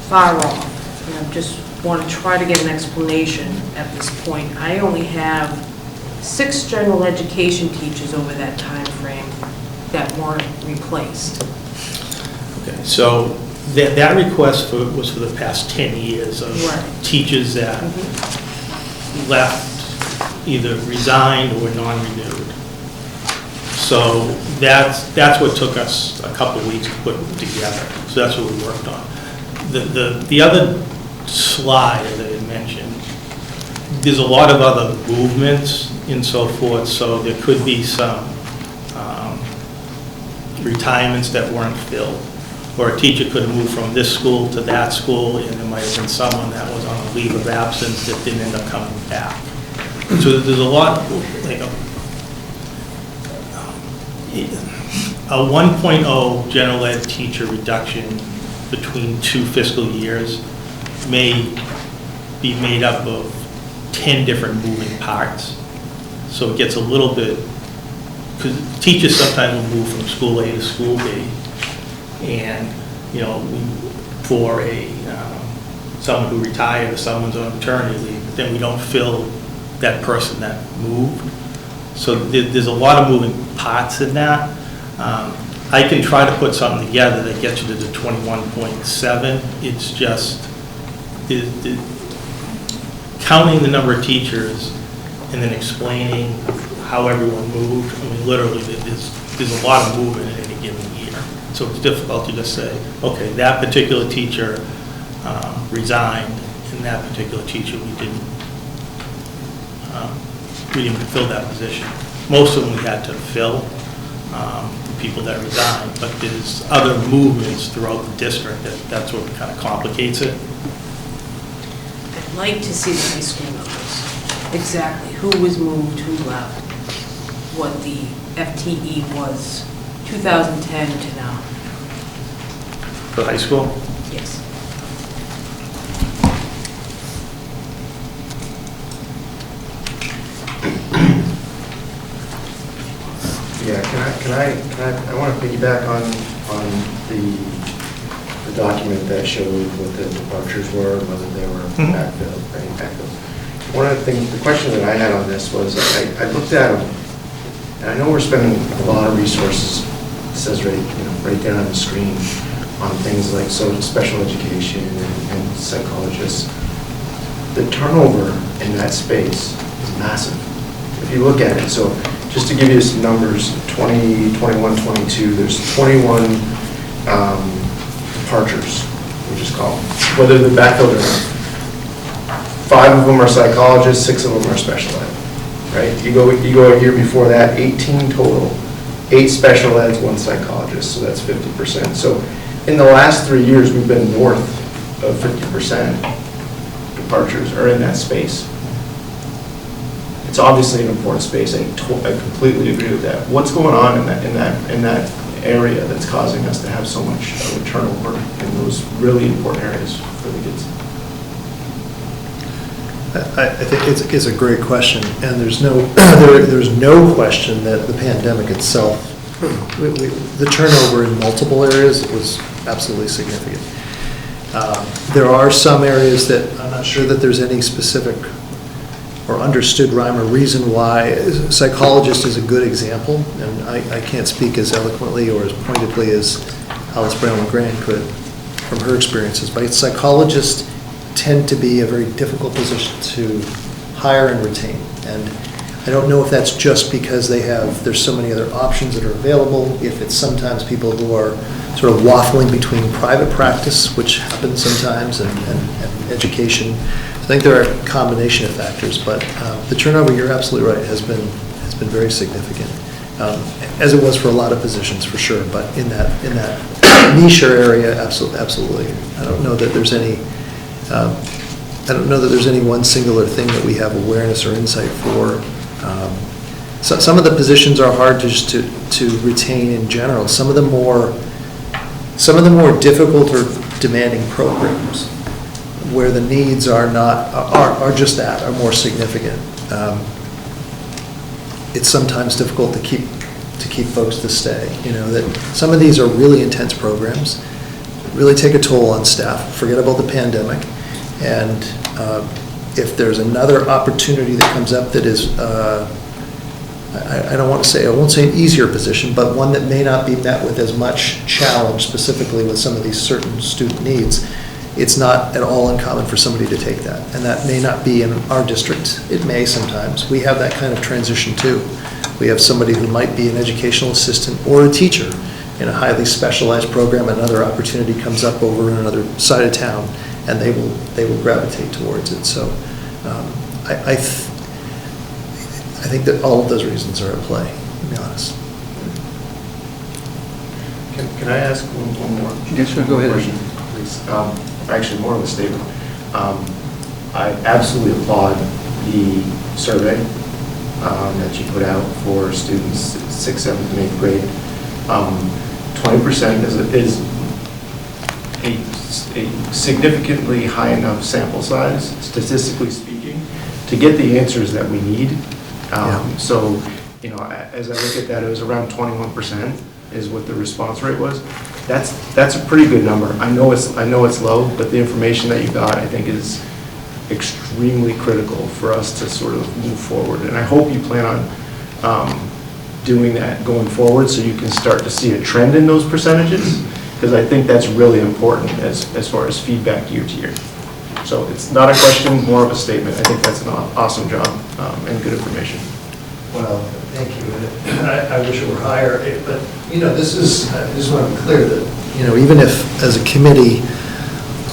far off, and I just want to try to get an explanation at this point. I only have 6 general education teachers over that time frame that weren't replaced. Okay, so that request was for the past 10 years of Right. teachers that left, either resigned or non-renewed. So that's what took us a couple weeks to put together. So that's what we worked on. The other slide that I mentioned, there's a lot of other movements and so forth, so there could be some retirements that weren't filled, or a teacher could have moved from this school to that school, and there might have been someone that was on a leave of absence that didn't end up coming back. So there's a lot, like a 1.0 general ed teacher reduction between 2 fiscal years may be made up of 10 different moving parts. So it gets a little bit, because teachers sometimes will move from school A to school B. And, for someone who retired or someone's on maternity leave, but then we don't fill that person that moved. So there's a lot of moving parts in that. I can try to put something together that gets you to the 21.7. It's just counting the number of teachers and then explaining how everyone moved. I mean, literally, there's a lot of movement in any given year. So it's difficult to just say, okay, that particular teacher resigned, and that particular teacher we didn't fill that position. Most of them we had to fill, the people that resigned, but there's other movements throughout the district that's what kind of complicates it. I'd like to see the high school numbers, exactly who was moved, who left, what the FTE was 2010 to now. For high school? Yes. I want to piggyback on the document that showed what the departures were, whether they were backfilled or any backfilled. One of the things, the question that I had on this was, I looked at them, and I know we're spending a lot of resources, it says right down on the screen, on things like special education and psychologists. The turnover in that space is massive. If you look at it, so just to give you some numbers, 20, 21, 22, there's 21 departures, we'll just call them, whether they're backfilled or not. 5 of them are psychologists, 6 of them are special ed, right? You go a year before that, 18 total, 8 special eds, 1 psychologist, so that's 50%. So in the last 3 years, we've been north of 50% departures are in that space. It's obviously an important space. I completely agree with that. What's going on in that area that's causing us to have so much turnover in those really important areas for the kids? I think it's a great question, and there's no question that the pandemic itself, the turnover in multiple areas was absolutely significant. There are some areas that I'm not sure that there's any specific or understood rhyme or reason why. Psychologist is a good example, and I can't speak as eloquently or as pointedly as Alice Brown Grant could from her experiences, but psychologists tend to be a very difficult position to hire and retain. And I don't know if that's just because there's so many other options that are available, if it's sometimes people who are sort of waffling between private practice, which happens sometimes, and education. I think there are a combination of factors, but the turnover, you're absolutely right, has been very significant, as it was for a lot of positions for sure, but in that niche area, absolutely. I don't know that there's any one singular thing that we have awareness or insight for. So some of the positions are hard to retain in general. Some of the more difficult or demanding programs where the needs are just that, are more significant. It's sometimes difficult to keep folks to stay. That some of these are really intense programs, really take a toll on staff. Forget about the pandemic. And if there's another opportunity that comes up that is, I won't say an easier position, but one that may not be met with as much challenge, specifically with some of these certain student needs, it's not at all uncommon for somebody to take that. And that may not be in our district. It may sometimes. We have that kind of transition too. We have somebody who might be an educational assistant or a teacher in a highly specialized program. Another opportunity comes up over in another side of town, and they will gravitate towards it. So I think that all of those reasons are at play, to be honest. Can I ask one more? Yes, sure, go ahead. Question, please. Actually, more of a statement. I absolutely applaud the survey that you put out for students 6th, 7th, and 8th grade. 20% is a significantly high enough sample size, statistically speaking, to get the answers that we need. So, as I look at that, it was around 21% is what the response rate was. That's a pretty good number. I know it's low, but the information that you got, I think, is extremely critical for us to sort of move forward. And I hope you plan on doing that going forward, so you can start to see a trend in those percentages, because I think that's really important as far as feedback year to year. So it's not a question, more of a statement. I think that's an awesome job and good information. Well, thank you. I wish it were higher, but this is, I just want to be clear that even if as a committee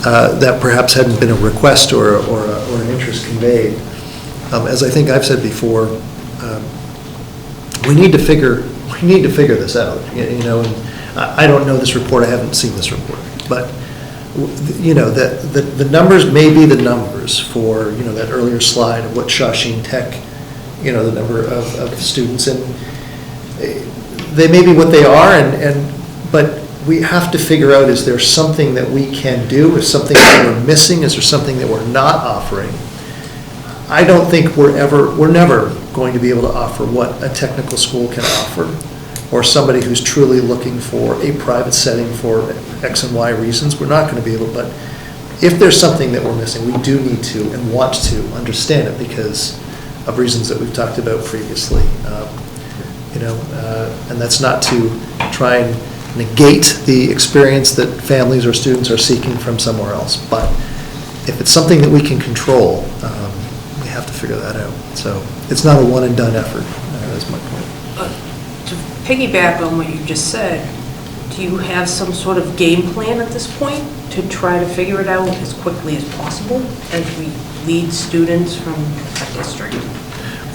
that perhaps hadn't been a request or an interest conveyed, as I think I've said before, we need to figure this out. And I don't know this report. I haven't seen this report, but the numbers may be the numbers for that earlier slide of what Shawsheen Tech, the number of students, and they may be what they are, but we have to figure out, is there something that we can do? Is something that we're missing? Is there something that we're not offering? I don't think we're never going to be able to offer what a technical school can offer. or somebody who's truly looking for a private setting for X and Y reasons, we're not going to be able, but if there's something that we're missing, we do need to and want to understand it because of reasons that we've talked about previously. And that's not to try and negate the experience that families or students are seeking from somewhere else. But if it's something that we can control, we have to figure that out. So it's not a one and done effort, that's my point. To piggyback on what you just said, do you have some sort of game plan at this point to try to figure it out as quickly as possible as we lead students from a district?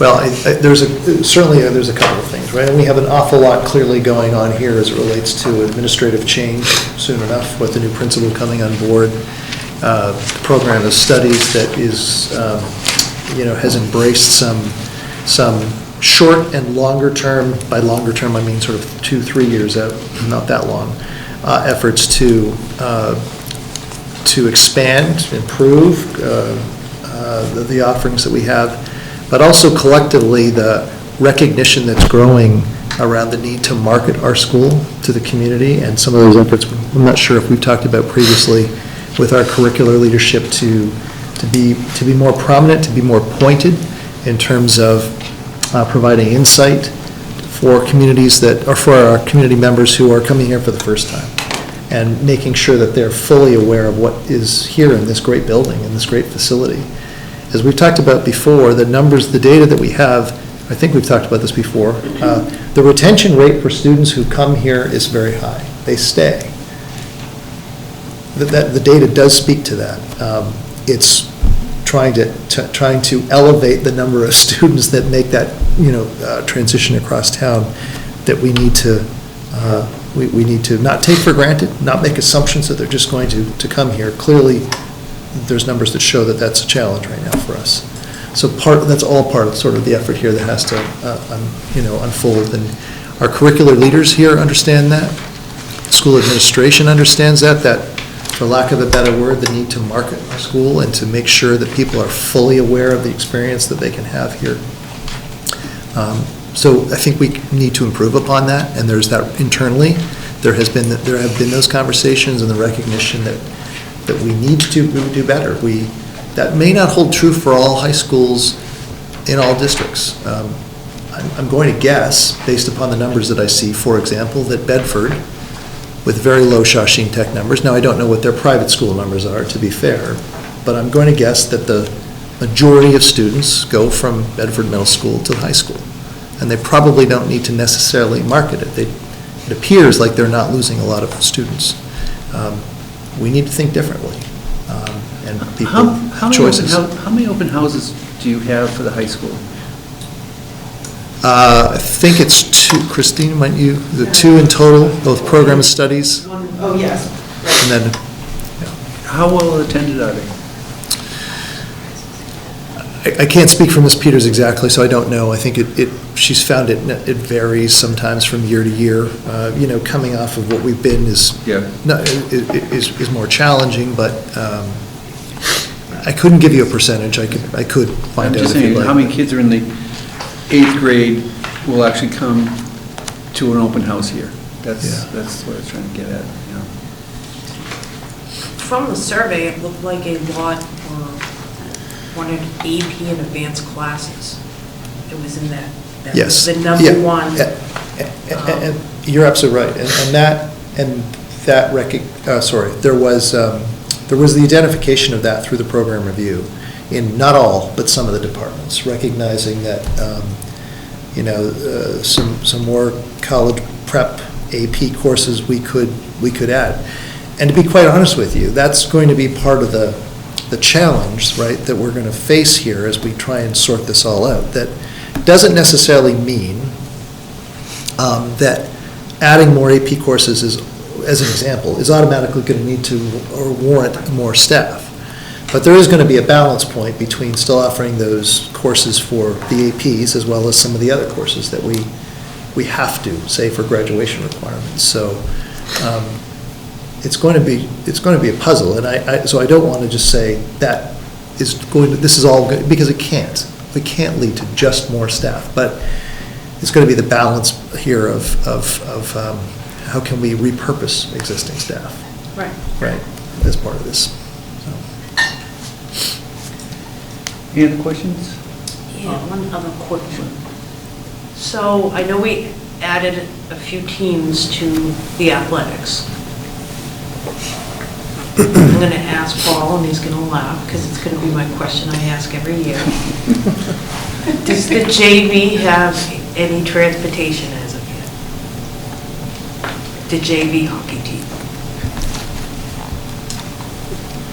Well, there's a couple of things, right? And we have an awful lot clearly going on here as it relates to administrative change soon enough with the new principal coming on board. The program of studies that is, has embraced some short and longer term, by longer term I mean sort of 2-3 years out, not that long, efforts to expand, improve the offerings that we have, but also collectively the recognition that's growing around the need to market our school to the community, and some of those efforts I'm not sure if we've talked about previously with our curricular leadership to be more prominent, to be more pointed in terms of providing insight for communities that, or for our community members who are coming here for the first time, and making sure that they're fully aware of what is here in this great building, in this great facility. As we've talked about before, the numbers, the data that we have, I think we've talked about this before, the retention rate for students who come here is very high. They stay. The data does speak to that. It's trying to elevate the number of students that make that transition across town that we need to not take for granted, not make assumptions that they're just going to come here. Clearly, there's numbers that show that that's a challenge right now for us. So that's all part of sort of the effort here that has to unfold. And our curricular leaders here understand that. School administration understands that, for lack of a better word, the need to market our school and to make sure that people are fully aware of the experience that they can have here. So I think we need to improve upon that, and there's that internally. There have been those conversations and the recognition that we need to do better. That may not hold true for all high schools in all districts. I'm going to guess, based upon the numbers that I see, for example, that Bedford, with very low Shawsheen Tech numbers, now I don't know what their private school numbers are, to be fair, but I'm going to guess that the majority of students go from Bedford Middle School to high school, and they probably don't need to necessarily market it. It appears like they're not losing a lot of students. We need to think differently, and people choices. How many open houses do you have for the high school? I think it's 2. Christine, might you? The 2 in total, both program and studies? Oh, yes. And then, How well attended are they? I can't speak for Ms. Peters exactly, so I don't know. I think she's found it varies sometimes from year to year. Coming off of what we've been is more challenging, but I couldn't give you a percentage. I could find out if you'd like. How many kids are in the 8th grade will actually come to an open house here? That's what I was trying to get at. From the survey, it looked like a lot wanted AP and advanced classes. It was in that Yes. was the number one. And you're absolutely right. There was the identification of that through the program review in not all, but some of the departments, recognizing that some more college prep AP courses we could add. And to be quite honest with you, that's going to be part of the challenge, right, that we're going to face here as we try and sort this all out. That doesn't necessarily mean that adding more AP courses is, as an example, is automatically going to need to or warrant more staff. But there is going to be a balance point between still offering those courses for the APs as well as some of the other courses that we have to, say, for graduation requirements. So it's going to be a puzzle, and so I don't want to just say that this is all good, because it can't. We can't lead to just more staff, but it's going to be the balance here of how can we repurpose existing staff, Right. right, as part of this. Any other questions? Yeah, one other quick one. So I know we added a few teams to the athletics. I'm going to ask Paul, and he's going to laugh, because it's going to be my question I ask every year. Does the JV have any transportation as of yet? The JV hockey team?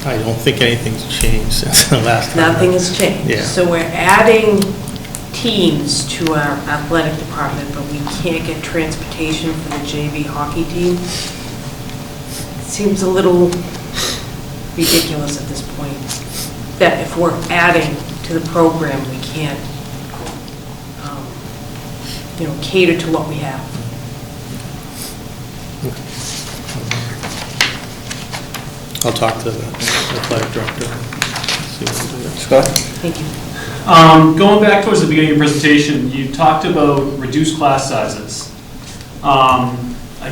I don't think anything's changed since the last time. Nothing has changed. Yeah. So we're adding teams to our athletic department, but we can't get transportation for the JV hockey team. Seems a little ridiculous at this point, that if we're adding to the program, we can't, cater to what we have. I'll talk to the athletic director. See what we can do. Scott? Thank you. Going back towards the beginning of your presentation, you talked about reduced class sizes. I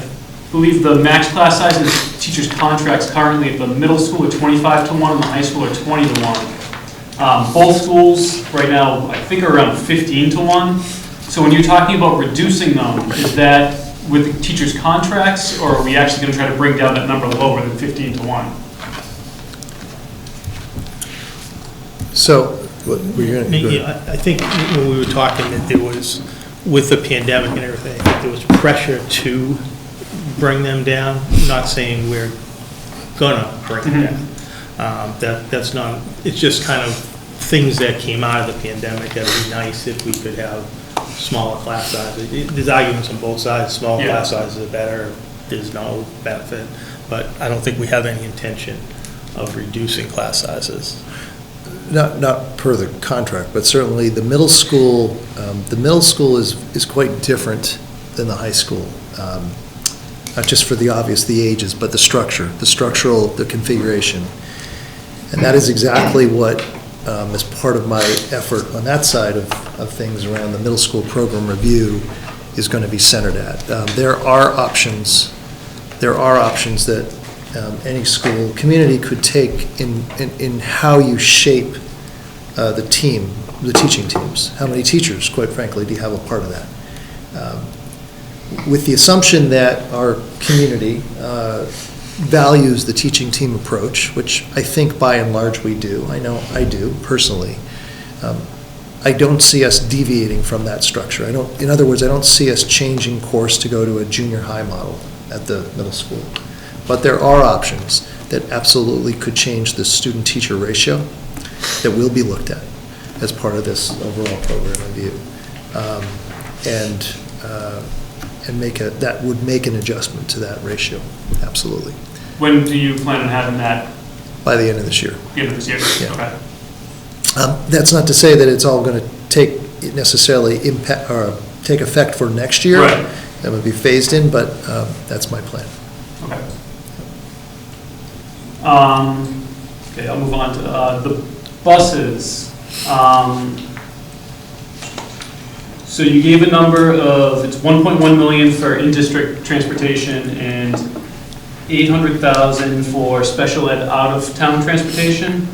believe the max class sizes teachers' contracts currently at the middle school are 25-1 and the high school are 20-1. Both schools right now, I think, are around 15-1. So when you're talking about reducing them, is that with the teachers' contracts, or are we actually going to try to bring down that number lower than 15-1? So, what were you going to do? I think when we were talking that there was, with the pandemic and everything, there was pressure to bring them down. I'm not saying we're gonna bring them down. That's not, it's just kind of things that came out of the pandemic that would be nice if we could have smaller class sizes. There's arguments on both sides. Small class sizes are better. There's no benefit. But I don't think we have any intention of reducing class sizes. Not per the contract, but certainly the middle school is quite different than the high school. Not just for the obvious, the ages, but the structure, the configuration. And that is exactly what, as part of my effort on that side of things around the middle school program review, is going to be centered at. There are options that any school community could take in how you shape the teaching teams. How many teachers, quite frankly, do you have a part of that? With the assumption that our community values the teaching team approach, which I think by and large we do. I know I do personally. I don't see us deviating from that structure. In other words, I don't see us changing course to go to a junior high model at the middle school. But there are options that absolutely could change the student-teacher ratio that will be looked at as part of this overall program review. That would make an adjustment to that ratio, absolutely. When do you plan on having that? By the end of this year. The end of this year? Yeah. Okay. That's not to say that it's all going to take effect for next year. Right. That would be phased in, but that's my plan. Okay. Okay, I'll move on to the buses. So you gave a number of, it's 1.1 million for in-district transportation and 800,000 for special ed out-of-town transportation.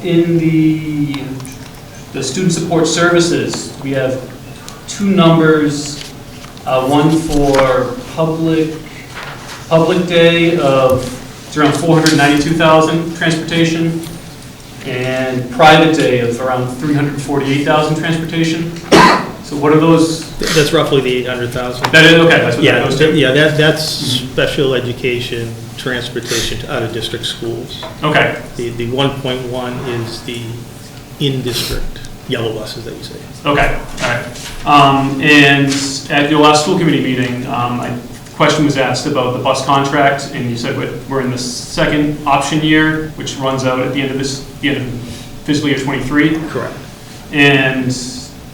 In the student support services, we have two numbers. One for public day of, it's around 492,000 transportation, and private day of around 348,000 transportation. So what are those? That's roughly the 800,000. That is, okay, that's what that goes to? Yeah, that's special education transportation to out-of-district schools. Okay. The 1.1 is the in-district yellow buses that you say. Okay, all right. And at your last school committee meeting, a question was asked about the bus contract, and you said we're in the second option year, which runs out at the end of fiscal year 23. Correct. And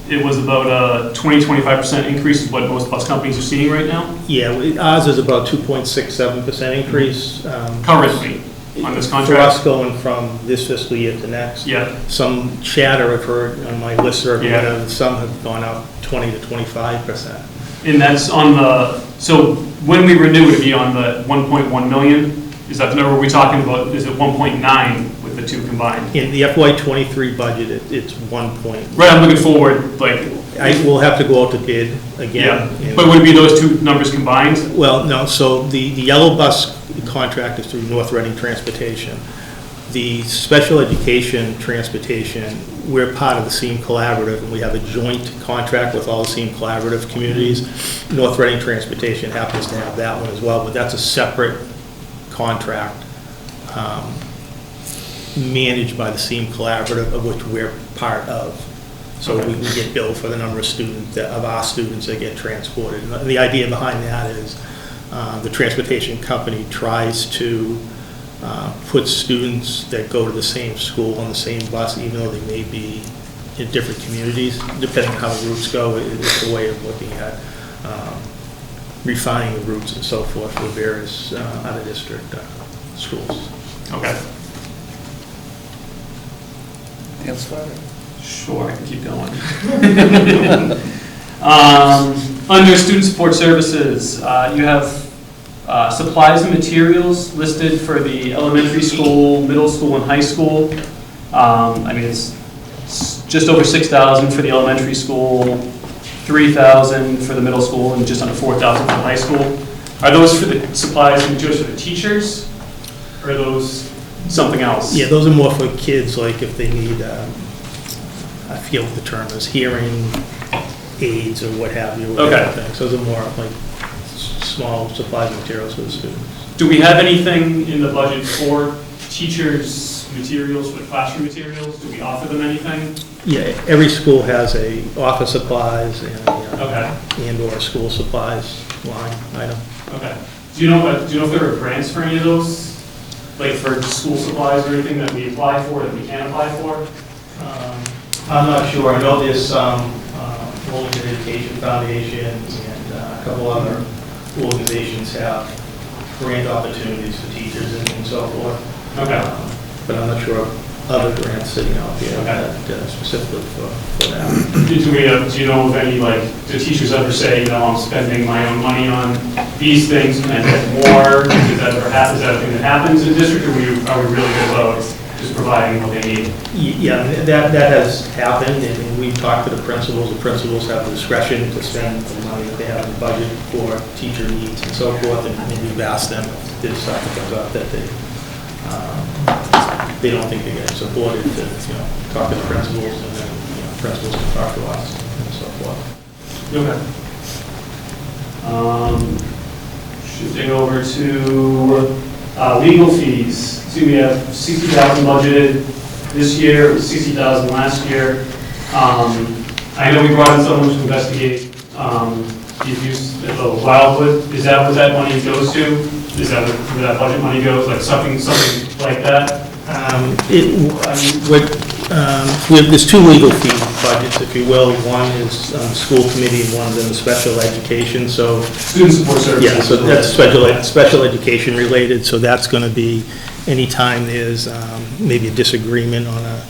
it was about a 20-25% increase is what most bus companies are seeing right now? Yeah, ours is about 2.67% increase. Currently? on this For us contract? going from this fiscal year to next. Yeah, Some chatter I've heard on my listserv, Yeah. some have gone up 20 to 25%. and that's on the, so when we renew, it'd be on the 1.1 million? Is that the number we're talking about? Is it 1.9 with the two combined? In the FY '23 budget, it's 1 point. Right, I'm looking forward, like, I will have to go out to bid again. yeah, but would it be those two numbers combined? Well, no, so the yellow bus contract is through North Reading Transportation. The special education transportation, we're part of the SEAM Collaborative, and we have a joint contract with all the SEAM Collaborative communities. North Reading Transportation happens to have that one as well, but that's a separate contract managed by the SEAM Collaborative, of which we're part of. So we get billed for the number of students, of our students that get transported. And the idea behind that is the transportation company tries to put students that go to the same school on the same bus, even though they may be in different communities, depending on how the routes go. It's a way of looking at refining the routes and so forth for various out-of-district schools. Okay. Elsewhere? Sure, I can keep going. Under student support services, you have supplies and materials listed for the elementary school, middle school, and high school. I mean, it's just over 6,000 for the elementary school, 3,000 for the middle school, and just under 4,000 for the high school. Are those for the supplies and materials for the teachers, or are those something else? Yeah, those are more for kids, like if they need, I forget what the term is, hearing aids or what have you. Okay. So those are more like small supplies and materials for the students. Do we have anything in the budget for teachers' materials, for classroom materials? Do we offer them anything? Yeah, every school has a office supplies and Okay. or school supplies line item. Okay. Do you know if there are grants for any of those? Like for school supplies or anything that we apply for, that we can apply for? I'm not sure. I know there's some Wilmington Education Foundation and a couple other organizations have grant opportunities for teachers and so forth. Okay. But I'm not sure of other grants sitting out here Okay. that specifically for that. Do you know of any, like, do teachers ever say, you know, I'm spending my own money on these things and I get more? Does that ever happen? Is that a thing that happens in the district, or are we really good about just providing what they need? Yeah, that has happened, and we've talked to the principals. The principals have the discretion to spend the money that they have in the budget for teacher needs and so forth, and we've asked them if there's something comes up that they don't think they're getting supported, to, talk to the principals, and then, principals can talk to us and so forth. Okay. Shifting over to legal fees. See, we have $60,000 budgeted this year, it was $60,000 last year. I know we brought in someone to investigate the abuse of Wildwood. Is that what that money goes to? Is that where that budget money goes, like something like that? There's two legal fee budgets, if you will. One is on the school committee and one's in the special education, so. Student support services. Yeah, so that's special education related, so that's going to be anytime there's maybe a disagreement on a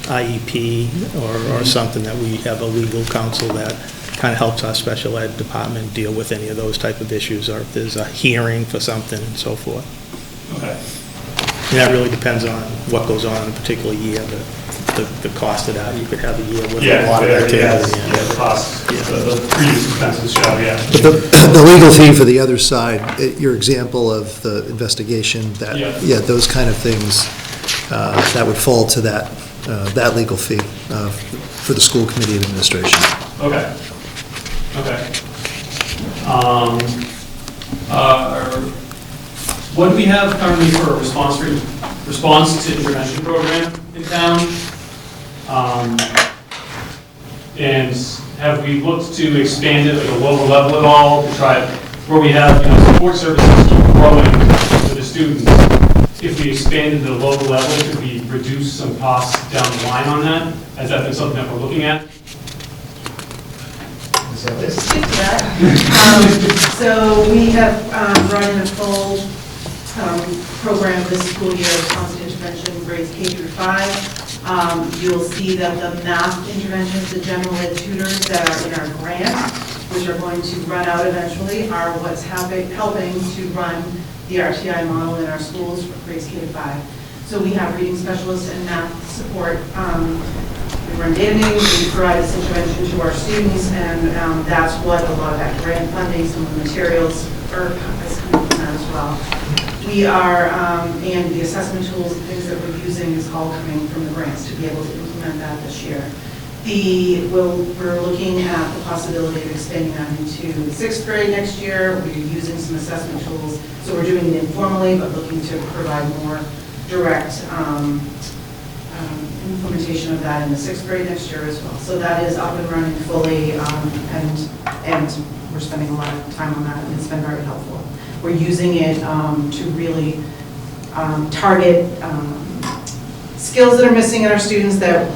IEP or something, that we have a legal counsel that kind of helps our special ed department deal with any of those type of issues, or if there's a hearing for something and so forth. Okay. And that really depends on what goes on in a particular year, the cost of that. You could have a year with a lot of activity. Yeah, the cost, the previous expenses show, yeah. But the legal fee for the other side, your example of the investigation, that, those kind of things, that would fall to that legal fee for the school committee and administration. Okay. What do we have currently for a response to intervention program in town? And have we looked to expand it at a lower level at all to try, where we have, support services keep growing for the students? If we expanded the local level, could we reduce some costs down the line on that? Has that been something that we're looking at? So we have run a full program this school year is constant intervention grades K through 5. You'll see that the math interventions, the general ed tutors that are in our grant, which are going to run out eventually, are what's helping to run the RTI model in our schools for grades K to 5. So we have reading specialists and math support. We run data meetings, we provide this intervention to our students, and that's what a lot of that grant funding, some of the materials are coming from that as well. We are, and the assessment tools and things that we're using is all coming from the grants to be able to implement that this year. We're looking at the possibility of expanding that into the 6th grade next year. We're using some assessment tools, so we're doing it informally, but looking to provide more direct implementation of that in the 6th grade next year as well. So that is up and running fully, and we're spending a lot of time on that, and it's been very helpful. We're using it to really target skills that are missing in our students that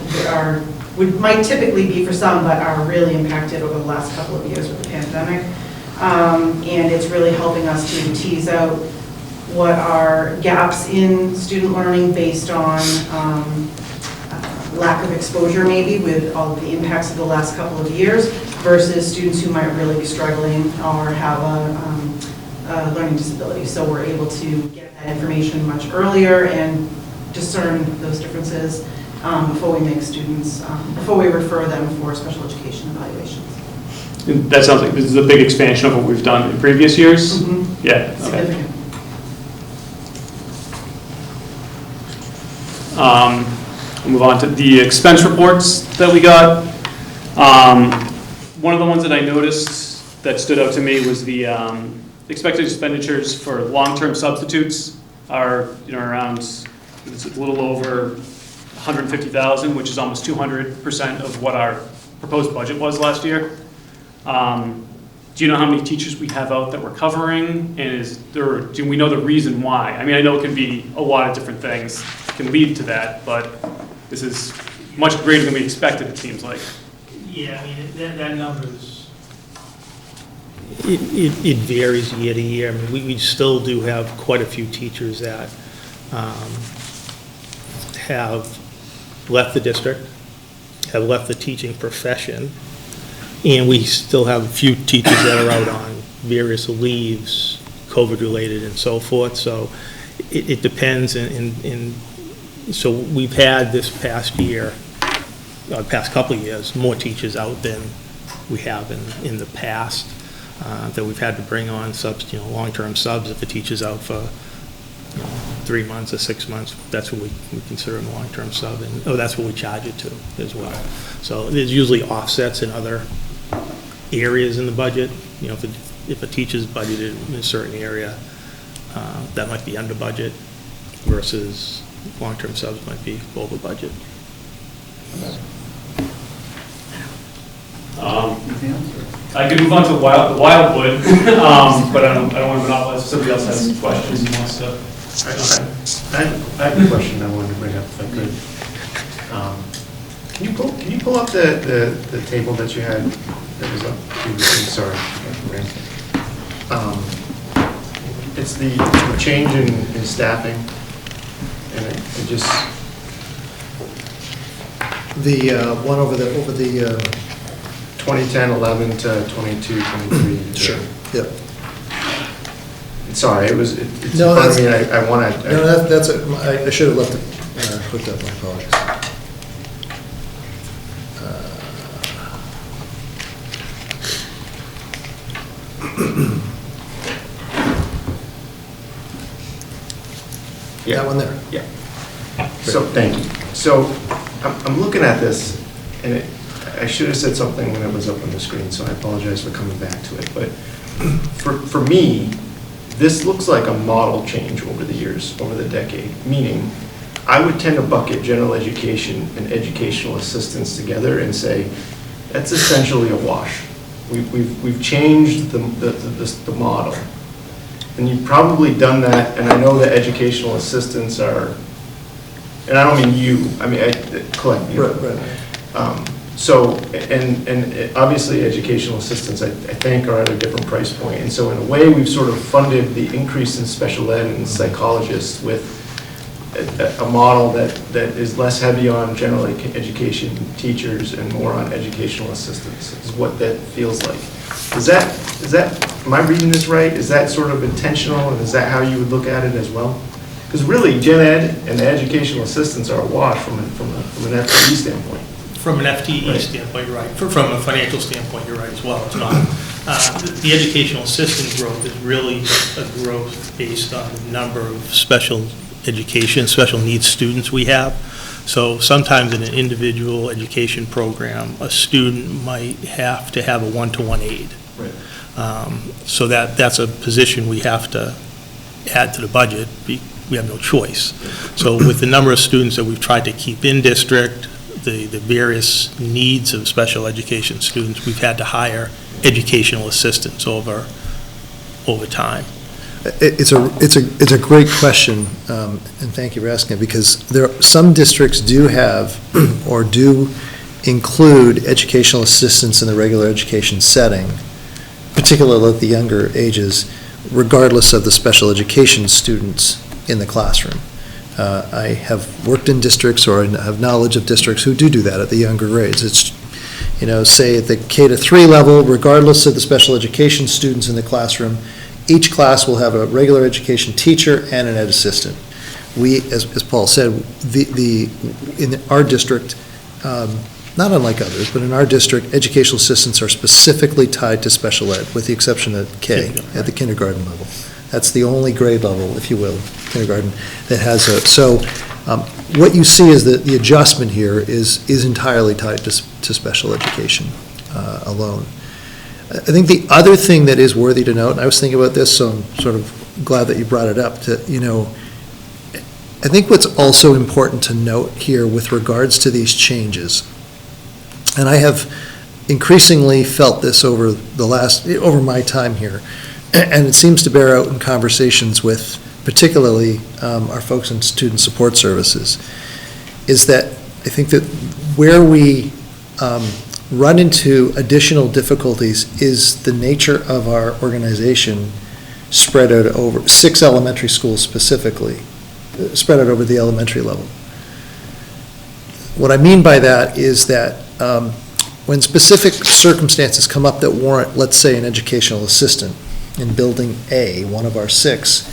might typically be for some, but are really impacted over the last couple of years with the pandemic. And it's really helping us to tease out what are gaps in student learning based on lack of exposure maybe with all of the impacts of the last couple of years versus students who might really be struggling or have a learning disability. So we're able to get that information much earlier and discern those differences before we make students, before we refer them for special education evaluations. That sounds like this is a big expansion of what we've done in previous years? Mm-hmm. Yeah. Okay. Significant. We'll move on to the expense reports that we got. One of the ones that I noticed that stood out to me was the expected expenditures for long-term substitutes are around, it's a little over 150,000, which is almost 200% of what our proposed budget was last year. Do you know how many teachers we have out that we're covering, and do we know the reason why? I mean, I know it can be a lot of different things can lead to that, but this is much greater than we expected, it seems like. Yeah, I mean, that number is, it varies year to year. I mean, we still do have quite a few teachers that have left the district, have left the teaching profession, and we still have a few teachers that are out on various leaves, COVID-related and so forth. So it depends, and so we've had this past year, past couple of years, more teachers out than we have in the past, that we've had to bring on subs, long-term subs if the teacher's out for 3 months or 6 months. That's what we consider a long-term sub, and that's what we charge it to as well. So there's usually offsets in other areas in the budget. If a teacher's budgeted in a certain area, that might be under budget versus long-term subs might be over budget. I could move on to the Wildwood, but I don't want to monopolize if somebody else has questions and wants to. I have a question I wanted to bring up if I could. Can you pull up the table that you had that was up previously? Sorry. It's the change in staffing, and it just The one over the 2010-11 to 22-23. Sure. Yep. Sorry, it's No, part of me. I want to. No, that's it. I should have left it hooked up. My apologies. Yeah. That one there. Yeah. So, thank you. So, I'm looking at this, and I should have said something when it was up on the screen, so I apologize for coming back to it. But for me, this looks like a model change over the years, over the decade, meaning I would tend to bucket general education and educational assistance together and say, that's essentially a wash. We've changed the model. And you've probably done that, and I know that educational assistants are, and I don't mean you, I mean, collectively. Right. So, and obviously educational assistants, I think, are at a different price point. And so in a way, we've sort of funded the increase in special ed and psychologists with a model that is less heavy on general education teachers and more on educational assistants, is what that feels like. Is that, am I reading this right? Is that sort of intentional, and is that how you would look at it as well? Because really, gen ed and the educational assistants are a wash from an FTE standpoint. From an FTE Right. standpoint, you're right. From a financial standpoint, you're right as well. It's not. The educational assistant growth is really a growth based on the number of special education, special needs students we have. So sometimes in an individual education program, a student might have to have a one-to-one aid. Right. So that's a position we have to add to the budget. We have no choice. So with the number of students that we've tried to keep in district, the various needs of special education students, we've had to hire educational assistants over time. It's a great question, and thank you for asking it, because some districts do have or do include educational assistants in the regular education setting, particularly at the younger ages, regardless of the special education students in the classroom. I have worked in districts, or I have knowledge of districts who do that at the younger grades. It's, say at the K-3 level, regardless of the special education students in the classroom, each class will have a regular education teacher and an ed assistant. We, as Paul said, in our district, not unlike others, but in our district, educational assistants are specifically tied to special ed, with the exception of K, at the kindergarten level. That's the only grade level, if you will, kindergarten, that has a, so what you see is that the adjustment here is entirely tied to special education alone. I think the other thing that is worthy to note, and I was thinking about this, so I'm sort of glad that you brought it up, I think what's also important to note here with regards to these changes, and I have increasingly felt this over my time here, and it seems to bear out in conversations with particularly our folks in student support services, is that I think that where we run into additional difficulties is the nature of our organization spread out over 6 elementary schools specifically, spread out over the elementary level. What I mean by that is that when specific circumstances come up that warrant, let's say, an educational assistant in Building A, one of our 6,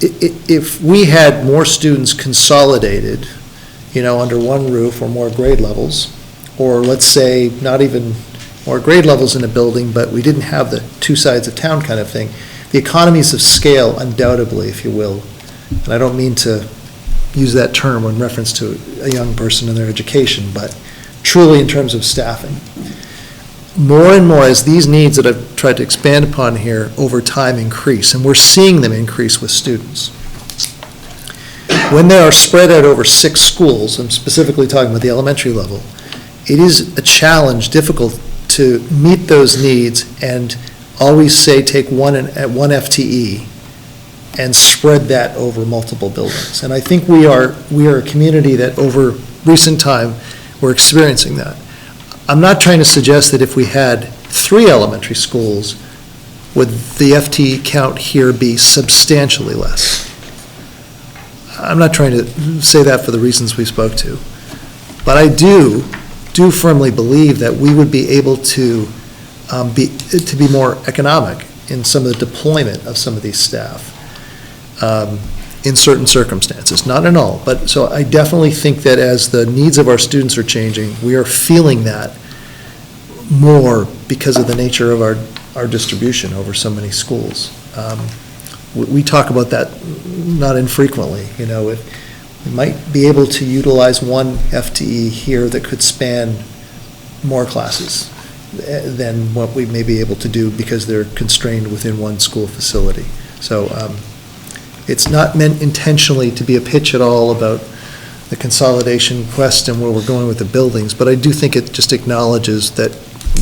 if we had more students consolidated, under one roof, or more grade levels, or let's say not even more grade levels in a building, but we didn't have the two sides of town kind of thing, the economies of scale, undoubtedly, if you will, and I don't mean to use that term in reference to a young person in their education, but truly in terms of staffing. More and more, as these needs that I've tried to expand upon here over time increase, and we're seeing them increase with students. When they are spread out over 6 schools, I'm specifically talking about the elementary level, it is a challenge, difficult to meet those needs and always say take one FTE and spread that over multiple buildings. And I think we are a community that over recent time, we're experiencing that. I'm not trying to suggest that if we had 3 elementary schools, would the FTE count here be substantially less? I'm not trying to say that for the reasons we spoke to. But I do firmly believe that we would be able to be more economic in some of the deployment of some of these staff in certain circumstances, not in all. But so I definitely think that as the needs of our students are changing, we are feeling that more because of the nature of our distribution over so many schools. We talk about that not infrequently. We might be able to utilize one FTE here that could span more classes than what we may be able to do because they're constrained within one school facility. So it's not meant intentionally to be a pitch at all about the consolidation quest and where we're going with the buildings, but I do think it just acknowledges that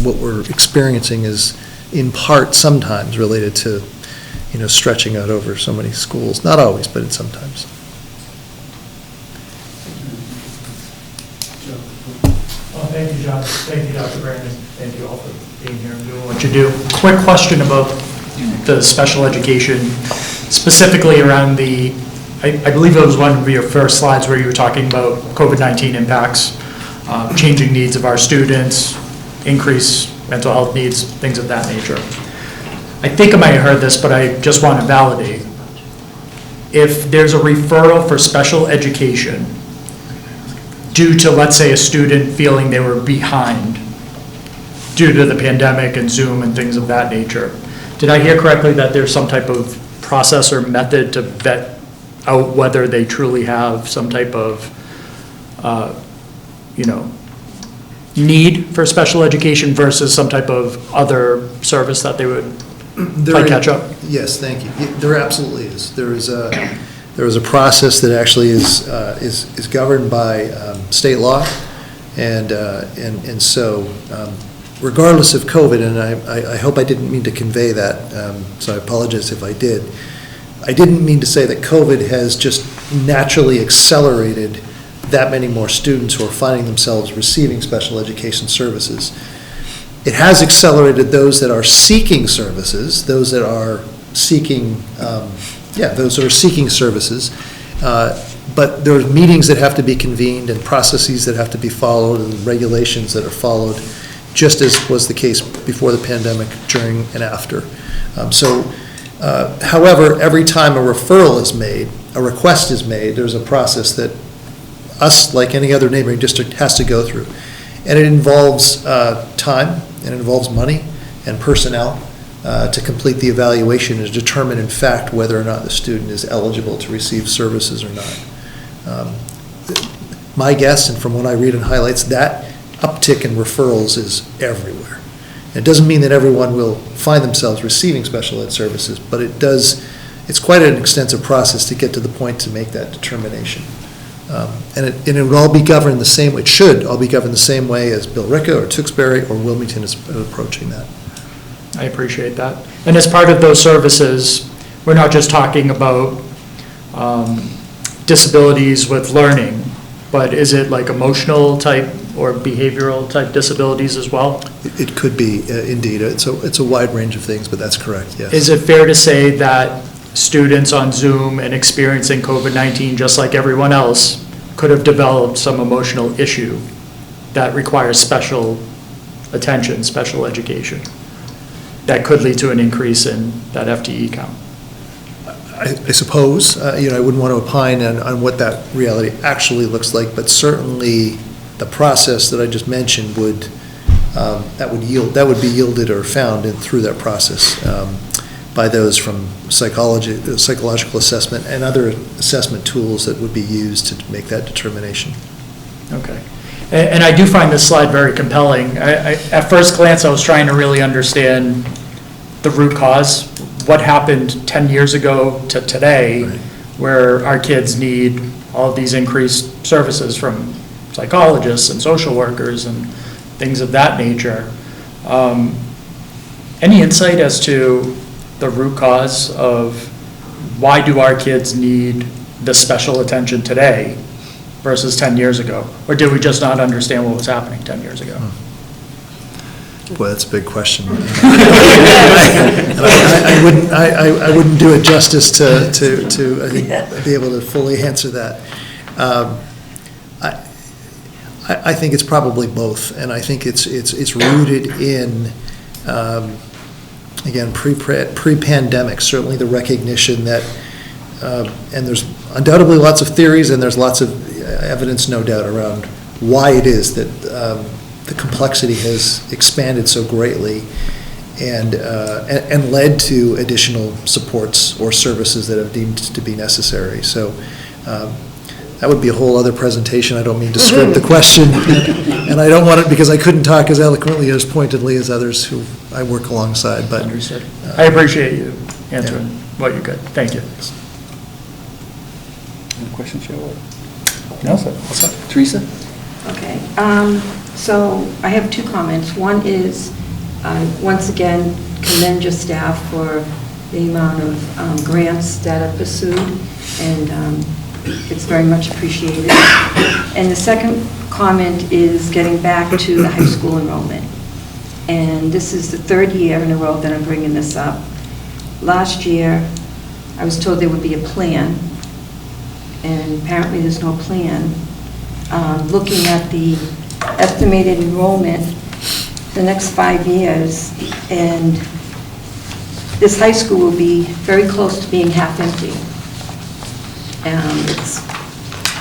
what we're experiencing is in part sometimes related to stretching out over so many schools. Not always, but sometimes. Thank you, John. Thank you, Dr. Brandon. Thank you all for being here and doing what you do. Quick question about the special education, specifically around the, I believe it was one of your first slides where you were talking about COVID-19 impacts, changing needs of our students, increased mental health needs, things of that nature. I think I might have heard this, but I just want to validate. If there's a referral for special education due to, let's say, a student feeling they were behind due to the pandemic and Zoom and things of that nature, did I hear correctly that there's some type of process or method to vet out whether they truly have some type of, need for special education versus some type of other service that they would play catch up? Yes, thank you. There absolutely is. There is a process that actually is governed by state law, and so regardless of COVID, and I hope I didn't mean to convey that, so I apologize if I did. I didn't mean to say that COVID has just naturally accelerated that many more students who are finding themselves receiving special education services. It has accelerated those that are seeking services, those that are seeking, services. But there are meetings that have to be convened and processes that have to be followed and regulations that are followed, just as was the case before the pandemic, during and after. However, every time a referral is made, a request is made, there's a process that us, like any other neighboring district, has to go through. And it involves time, and it involves money and personnel to complete the evaluation and determine, in fact, whether or not the student is eligible to receive services or not. My guess, and from what I read in highlights, that uptick in referrals is everywhere. It doesn't mean that everyone will find themselves receiving special ed services, but it's quite an extensive process to get to the point to make that determination. And it would all be governed the same way, it should all be governed the same way as Billerica or Tewksbury or Wilmington is approaching that. I appreciate that. And as part of those services, we're not just talking about disabilities with learning, but is it like emotional type or behavioral type disabilities as well? It could be, indeed. It's a wide range of things, but that's correct, yes. Is it fair to say that students on Zoom and experiencing COVID-19, just like everyone else, could have developed some emotional issue that requires special attention, special education, that could lead to an increase in that FTE count? I suppose, I wouldn't want to opine on what that reality actually looks like, but certainly the process that I just mentioned would be yielded or found through that process by those from psychological assessment and other assessment tools that would be used to make that determination. Okay. And I do find this slide very compelling. At first glance, I was trying to really understand the root cause, what happened 10 years ago to today, right, where our kids need all of these increased services from psychologists and social workers and things of that nature. Any insight as to the root cause of why do our kids need the special attention today versus 10 years ago? Or did we just not understand what was happening 10 years ago? Boy, that's a big question. I wouldn't do it justice to I think, be able to fully answer that. I think it's probably both, and I think it's rooted in, again, pre-pandemic, certainly the recognition that, and there's undoubtedly lots of theories and there's lots of evidence, no doubt, around why it is that the complexity has expanded so greatly and led to additional supports or services that have deemed to be necessary. So that would be a whole other presentation. I don't mean to script the question, and I don't want it because I couldn't talk as eloquently or as pointedly as others who I work alongside. But understood. I appreciate you answering what you could. Thank you. Any questions, Cheryl? No, sir. Teresa? Okay. So I have two comments. One is, once again, commend your staff for the amount of grants that are pursued, and it's very much appreciated. And the second comment is getting back to the high school enrollment. And this is the third year in a row that I'm bringing this up. Last year, I was told there would be a plan, and apparently there's no plan. Looking at the estimated enrollment the next 5 years, and this high school will be very close to being half empty. It's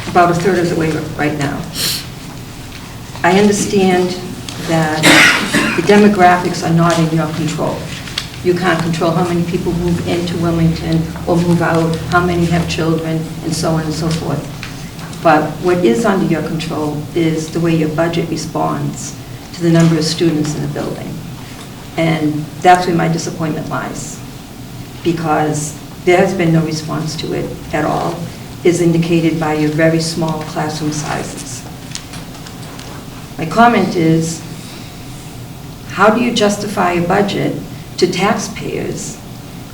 about a third of the way right now. I understand that the demographics are not in your control. You can't control how many people move into Wilmington or move out, how many have children, and so on and so forth. But what is under your control is the way your budget responds to the number of students in the building. And that's where my disappointment lies, because there has been no response to it at all, is indicated by your very small classroom sizes. My comment is, how do you justify a budget to taxpayers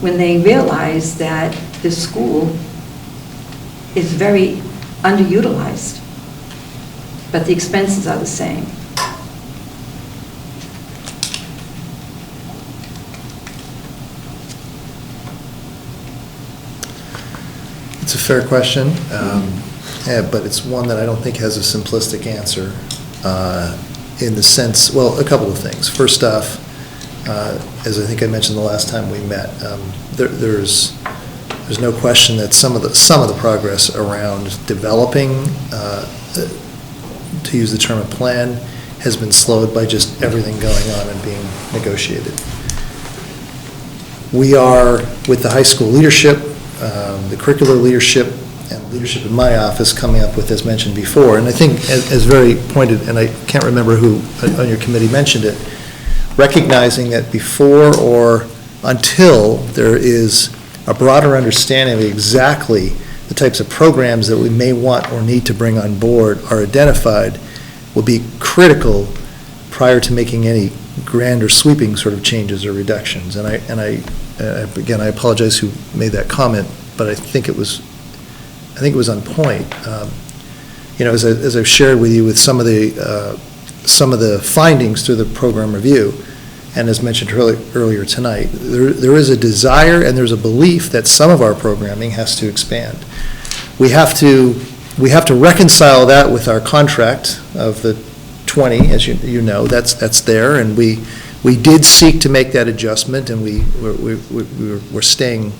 when they realize that the school is very underutilized, but the expenses are the same? It's a fair question, but it's one that I don't think has a simplistic answer in the sense, well, a couple of things. First off, as I think I mentioned the last time we met, there's no question that some of the progress around developing, to use the term a plan, has been slowed by just everything going on and being negotiated. We are, with the high school leadership, the curricular leadership, and leadership in my office, coming up with, as mentioned before, and I think as very pointed, and I can't remember who on your committee mentioned it, recognizing that before or until there is a broader understanding of exactly the types of programs that we may want or need to bring on board are identified, will be critical prior to making any grand or sweeping sort of changes or reductions. And again, I apologize who made that comment, but I think it was on point. You know, as I've shared with you with some of the findings through the program review, and as mentioned earlier tonight, there is a desire and there's a belief that some of our programming has to expand. We have to reconcile that with our contract of the 20, as you know, that's there, and we did seek to make that adjustment, and we're staying.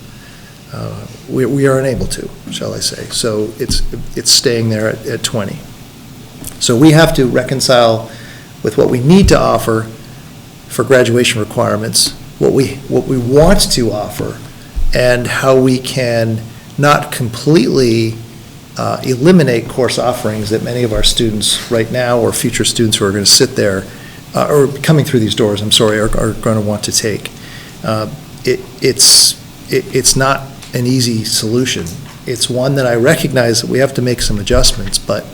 We are unable to, shall I say? So it's staying there at 20. So we have to reconcile with what we need to offer for graduation requirements, what we want to offer, and how we can not completely eliminate course offerings that many of our students right now, or future students who are going to sit there, or coming through these doors, are going to want to take. It's not an easy solution. It's one that I recognize that we have to make some adjustments, but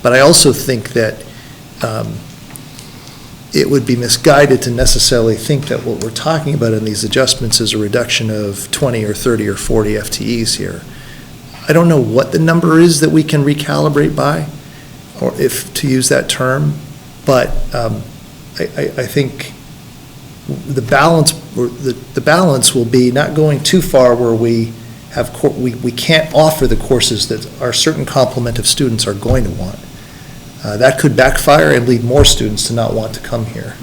I also think that it would be misguided to necessarily think that what we're talking about in these adjustments is a reduction of 20 or 30 or 40 FTEs here. I don't know what the number is that we can recalibrate by, or if to use that term, but I think the balance will be not going too far where we can't offer the courses that our certain complement of students are going to want. That could backfire and lead more students to not want to come here.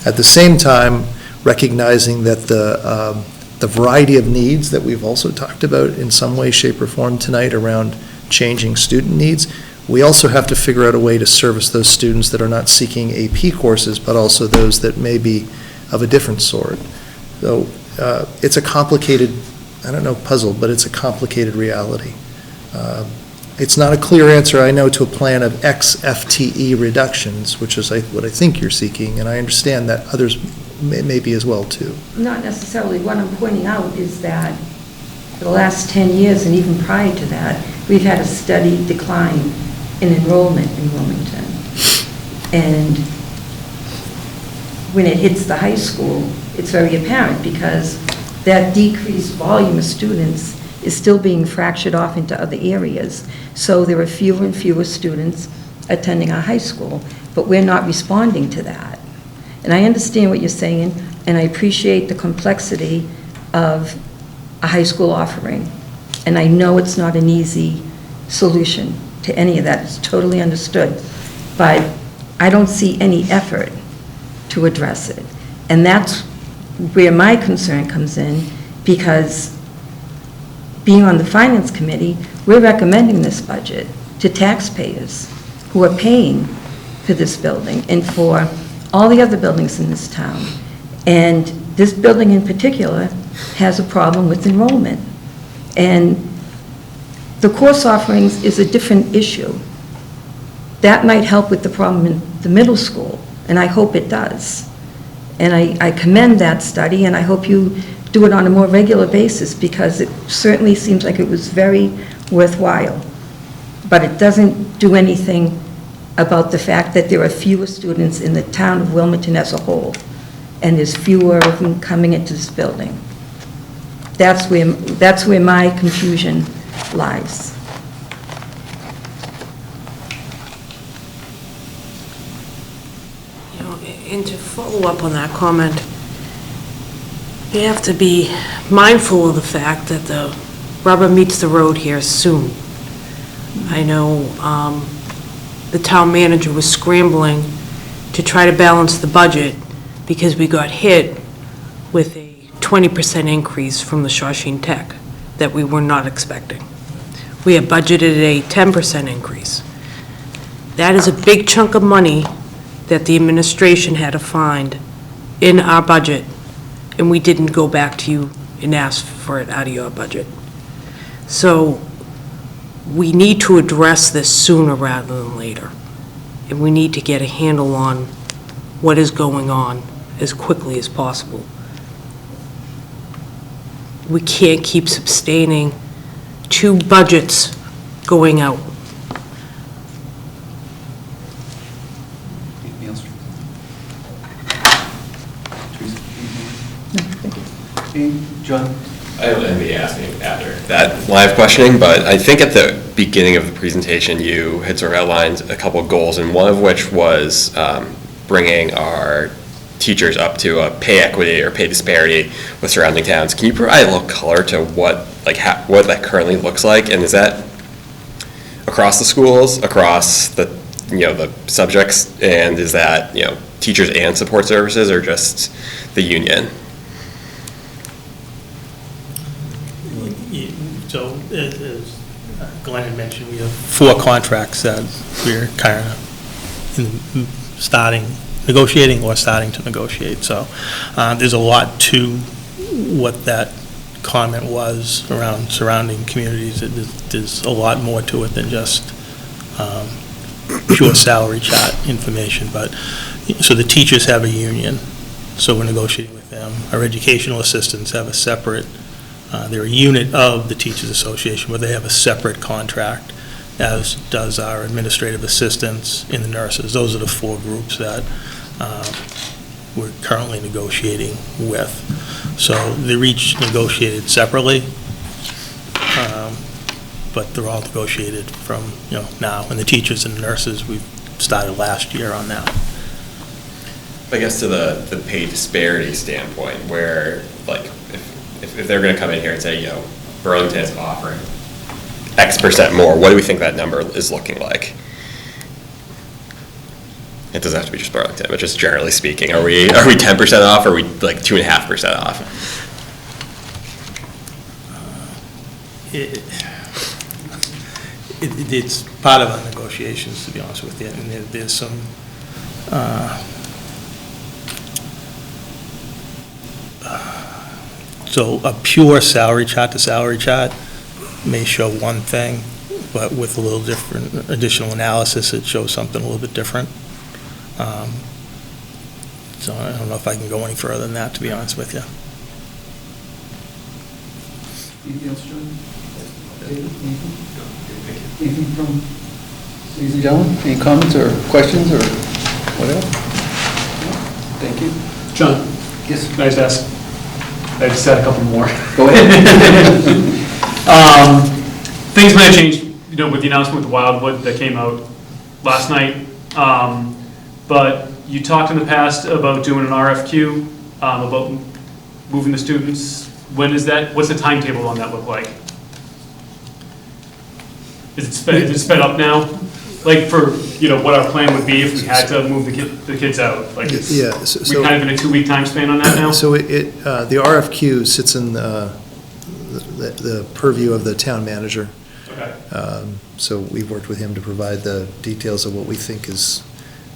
At the same time, recognizing that the variety of needs that we've also talked about in some way, shape, or form tonight around changing student needs, we also have to figure out a way to service those students that are not seeking AP courses, but also those that may be of a different sort. So it's a complicated, I don't know, puzzle, but it's a complicated reality. It's not a clear answer, I know, to a plan of X FTE reductions, which is what I think you're seeking, and I understand that others may be as well, too. Not necessarily. What I'm pointing out is that for the last 10 years, and even prior to that, we've had a steady decline in enrollment in Wilmington. And when it hits the high school, it's very apparent, because that decreased volume of students is still being fractured off into other areas. So there are fewer and fewer students attending our high school, but we're not responding to that. And I understand what you're saying, and I appreciate the complexity of a high school offering. And I know it's not an easy solution to any of that, it's totally understood. But I don't see any effort to address it. And that's where my concern comes in, because being on the Finance Committee, we're recommending this budget to taxpayers who are paying for this building and for all the other buildings in this town. And this building in particular has a problem with enrollment. And the course offerings is a different issue. That might help with the problem in the middle school, and I hope it does. And I commend that study, and I hope you do it on a more regular basis, because it certainly seems like it was very worthwhile. But it doesn't do anything about the fact that there are fewer students in the town of Wilmington as a whole, and there's fewer of them coming into this building. That's where my confusion lies. You know, and to follow up on that comment, you have to be mindful of the fact that the rubber meets the road here soon. I know the town manager was scrambling to try to balance the budget because we got hit with a 20% increase from the Shawshene Tech that we were not expecting. We had budgeted a 10% increase. That is a big chunk of money that the administration had to find in our budget, and we didn't go back to you and ask for it out of your budget. So we need to address this sooner rather than later, and we need to get a handle on what is going on as quickly as possible. We can't keep sustaining two budgets going out. Anything else? Teresa? John? I don't envy asking after that line of questioning, but I think at the beginning of the presentation, you had sort of outlined a couple of goals, and one of which was bringing our teachers up to a pay equity or pay disparity with surrounding towns. Can you provide a little color to what that currently looks like, and is that across the schools, across the the subjects, and is that teachers and support services, or just the union? So as Glenn had mentioned, we have 4 contracts that we're kind of negotiating or starting to negotiate. So there's a lot to what that comment was around surrounding communities. There's a lot more to it than just pure salary chart information. But so the teachers have a union, so we're negotiating with them. Our educational assistants have a separate, they're a unit of the Teachers Association, but they have a separate contract, as does our administrative assistants and the nurses. Those are the 4 groups that we're currently negotiating with. So they're each negotiated separately, but they're all negotiated from now. And the teachers and the nurses, we've started last year on that. I guess to the pay disparity standpoint, where if they're going to come in here and say, Burlington is offering X% more, what do we think that number is looking like? It doesn't have to be just Burlington, but just generally speaking, are we 10% off, or are we 2.5% off? It's part of our negotiations, to be honest with you, and there's some so a pure salary chart to salary chart may show one thing, but with a little different additional analysis, it shows something a little bit different. So I don't know if I can go any further than that, to be honest with you. Anything else, John? Anything from ladies and gentlemen? Any comments or questions or whatever? Thank you. John? Yes. Can I just ask? I just had a couple more. Go ahead. Things might have changed, with the announcement with Wildwood that came out last night. But you talked in the past about doing an RFQ, about moving the students. When is that? What's the timetable on that look like? Is it sped up now? Like for, what our plan would be if we had to move the kids out? Like it's, Yeah, we're kind of in a 2-week time span on that now? So the RFQ sits in the purview of the town manager. Okay. So we've worked with him to provide the details of what we think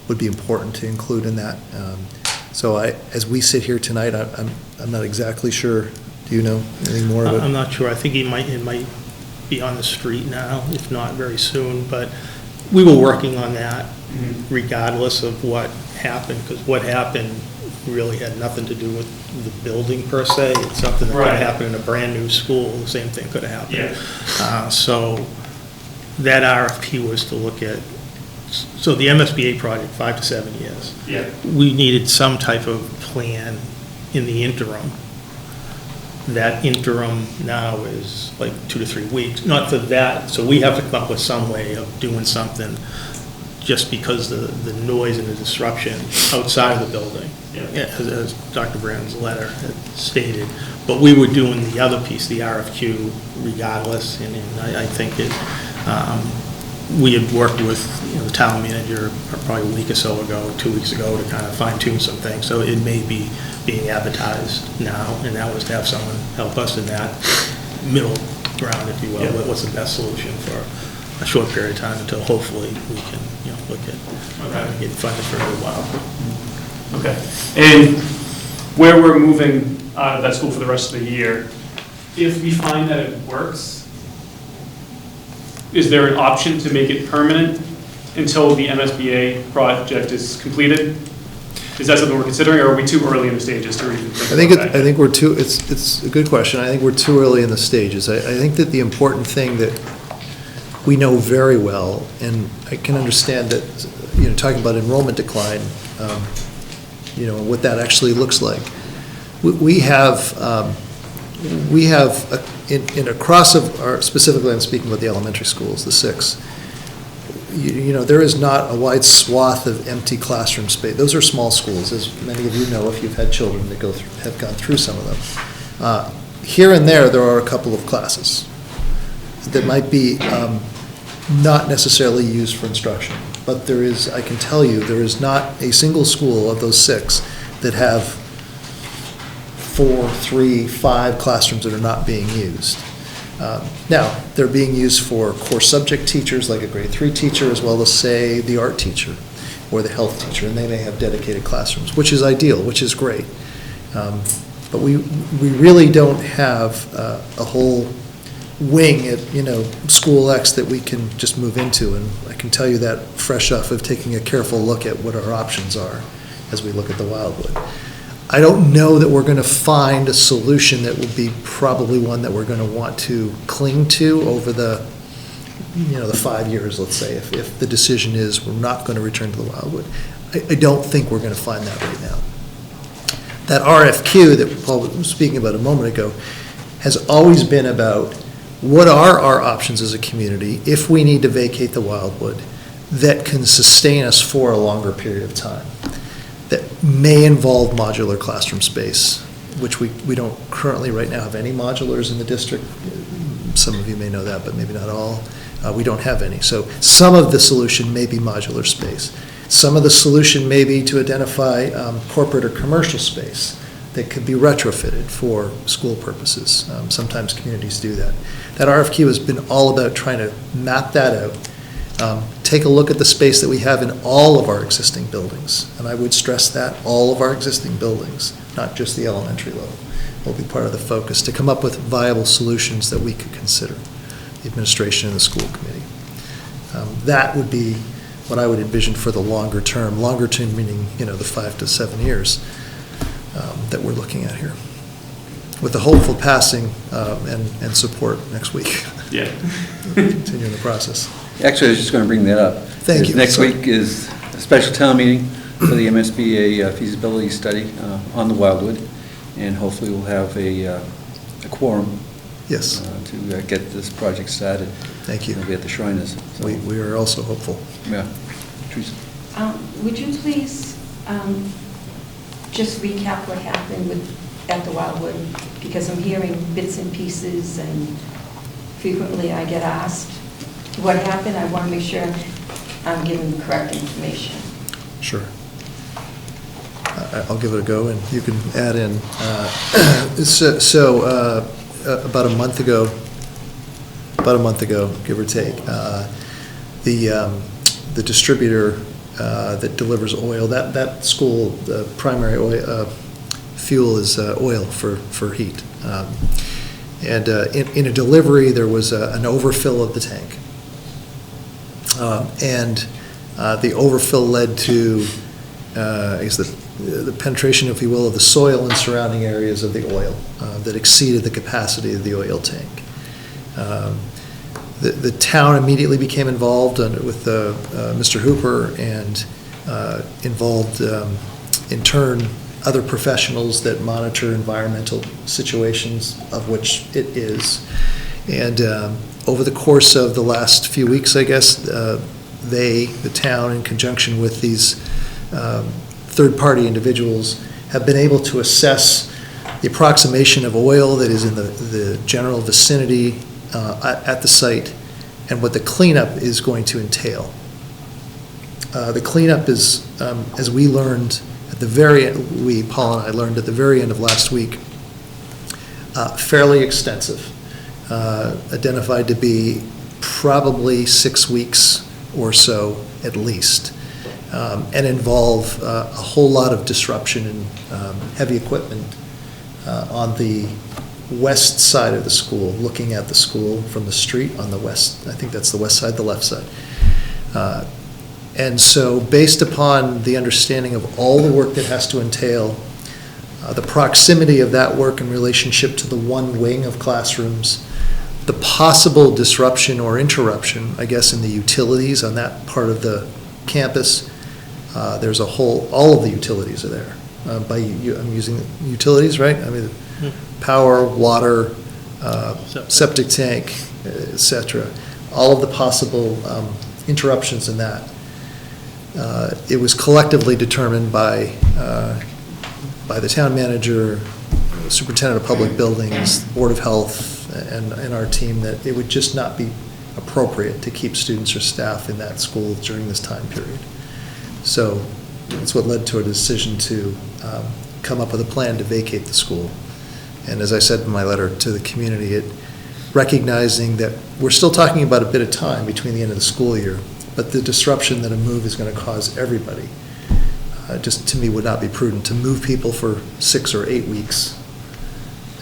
would be important to include in that. So as we sit here tonight, I'm not exactly sure. Do you know anything more about it? I'm not sure. I think it might be on the street now, if not very soon, but we were working on that regardless of what happened, because what happened really had nothing to do with the building per se. It's something that could have happened in a brand-new school. The same thing could have happened. Yeah. So that RFP was to look at, so the MSBA project, 5 to 7 years. Yeah. We needed some type of plan in the interim. That interim now is like 2 to 3 weeks, not for that, so we have to come up with some way of doing something just because the noise and the disruption outside of the building, as Dr. Brandon's letter had stated. But we were doing the other piece, the RFQ, regardless, and I think we had worked with the town manager probably a week or so ago, 2 weeks ago, to kind of fine tune some things, so it may be being advertised now, and that was to have someone help us in that middle ground, if you will. What's the best solution for a short period of time until hopefully we can, look at getting funded for a little while. Okay. And where we're moving out of that school for the rest of the year, if we find that it works, is there an option to make it permanent until the MSBA project is completed? Is that something we're considering, or are we too early in the stages to even think about that? I think we're too, it's a good question. I think we're too early in the stages. I think that the important thing that we know very well, and I can understand that, talking about enrollment decline, what that actually looks like. We have in across of our, specifically I'm speaking about the elementary schools, the 6, there is not a wide swath of empty classroom space. Those are small schools, as many of you know if you've had children that have gone through some of them. Here and there are a couple of classes that might be not necessarily used for instruction, but there is, I can tell you, there is not a single school of those 6 that have 4, 3, 5 classrooms that are not being used. Now, they're being used for core subject teachers, like a grade 3 teacher, as well as, say, the art teacher or the health teacher, and they may have dedicated classrooms, which is ideal, which is great. But we really don't have a whole wing at, School X that we can just move into, and I can tell you that fresh off of taking a careful look at what our options are as we look at the Wildwood. I don't know that we're going to find a solution that would be probably one that we're going to want to cling to over the 5 years, let's say, if the decision is we're not going to return to the Wildwood. I don't think we're going to find that right now. That RFQ that Paul was speaking about a moment ago has always been about what are our options as a community if we need to vacate the Wildwood that can sustain us for a longer period of time. That may involve modular classroom space, which we don't currently right now have any modulars in the district. Some of you may know that, but maybe not all. We don't have any. So some of the solution may be modular space. Some of the solution may be to identify corporate or commercial space that could be retrofitted for school purposes. Sometimes communities do that. That RFQ has been all about trying to map that out. Take a look at the space that we have in all of our existing buildings, and I would stress that, all of our existing buildings, not just the elementary level, will be part of the focus to come up with viable solutions that we could consider, the administration and the school committee. That would be what I would envision for the longer term meaning, the 5 to 7 years that we're looking at here, with the hopeful passing and support next week. Yeah. Continuing the process. Actually, I was just going to bring that up. Thank you. Next week is a special town meeting for the MSBA feasibility study on the Wildwood, and hopefully we'll have a quorum. Yes. To get this project started. Thank you. We'll be at the Shriners. So. We are also hopeful. Yeah. Teresa? Would you please just recap what happened at the Wildwood? Because I'm hearing bits and pieces, and frequently I get asked what happened. I want to make sure I'm giving the correct information. Sure. I'll give it a go, and you can add in. About a month ago, give or take, the distributor that delivers oil, that school, the primary oil, fuel is oil for heat. And in a delivery, there was an overfill of the tank. And the overfill led to, I guess, the penetration, if you will, of the soil and surrounding areas of the oil that exceeded the capacity of the oil tank. The town immediately became involved with Mr. Hooper, and involved, in turn, other professionals that monitor environmental situations, of which it is. And over the course of the last few weeks, I guess, the town, in conjunction with these third-party individuals, have been able to assess the approximation of oil that is in the general vicinity at the site, and what the cleanup is going to entail. The cleanup is, as we learned at the very end, Paul and I learned at the very end of last week, fairly extensive, identified to be probably 6 weeks or so at least, and involve a whole lot of disruption and heavy equipment on the west side of the school, looking at the school from the street on the west. I think that's the west side, the left side. And so based upon the understanding of all the work that has to entail, the proximity of that work in relationship to the one wing of classrooms, the possible disruption or interruption, I guess, in the utilities on that part of the campus, there's all of the utilities are there. I'm using utilities, right? I mean, power, water, septic tank, et cetera. All of the possible interruptions in that. It was collectively determined by the town manager, superintendent of public buildings, Board of Health, and our team, that it would just not be appropriate to keep students or staff in that school during this time period. So that's what led to a decision to come up with a plan to vacate the school. And as I said in my letter to the community, recognizing that we're still talking about a bit of time between the end of the school year, but the disruption that a move is going to cause everybody, just to me would not be prudent to move people for 6 or 8 weeks.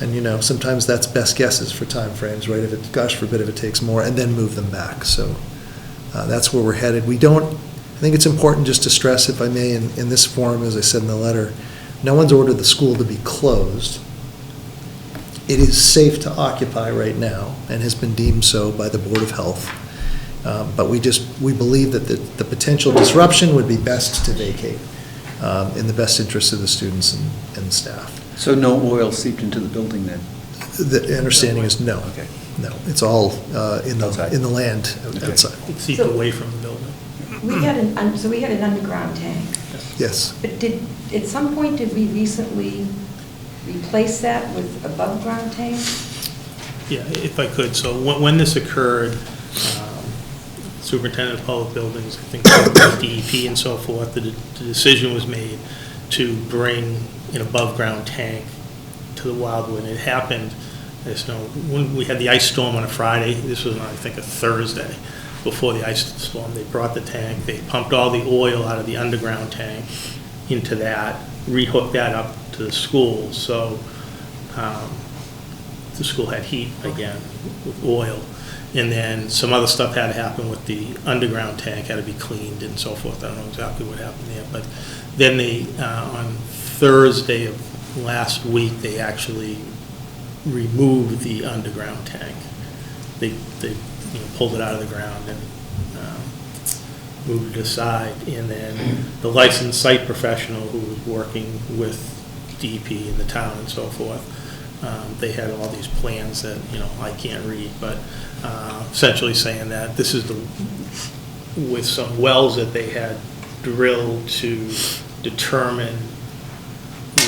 And sometimes that's best guesses for time frames, right? If it, gosh forbid, if it takes more, and then move them back. So that's where we're headed. I think it's important just to stress, if I may, in this forum, as I said in the letter, no one's ordered the school to be closed. It is safe to occupy right now, and has been deemed so by the Board of Health. But we believe that the potential disruption would be best to vacate in the best interest of the students and staff. So no oil seeped into the building then? The understanding is no. Okay. No, it's all in Outside. the land outside. It's seeped away from the building. We had an underground tank. Yes. But at some point, did we recently replace that with above ground tank? Yeah, if I could. So when this occurred, Superintendent of Public Buildings, I think DEP and so forth, the decision was made to bring an above-ground tank to the Wildwood. It happened, when we had the ice storm on a Friday. This was on, I think, a Thursday. Before the ice storm, they brought the tank, they pumped all the oil out of the underground tank into that, rehooked that up to the school. So the school had heat again with oil. And then some other stuff had to happen with the underground tank, had to be cleaned and so forth. I don't know exactly what happened there. But then they, on Thursday of last week, they actually removed the underground tank. They pulled it out of the ground and moved it aside. And then the licensed site professional who was working with DEP and the town and so forth, they had all these plans that I can't read, but essentially saying that this is with some wells that they had drilled to determine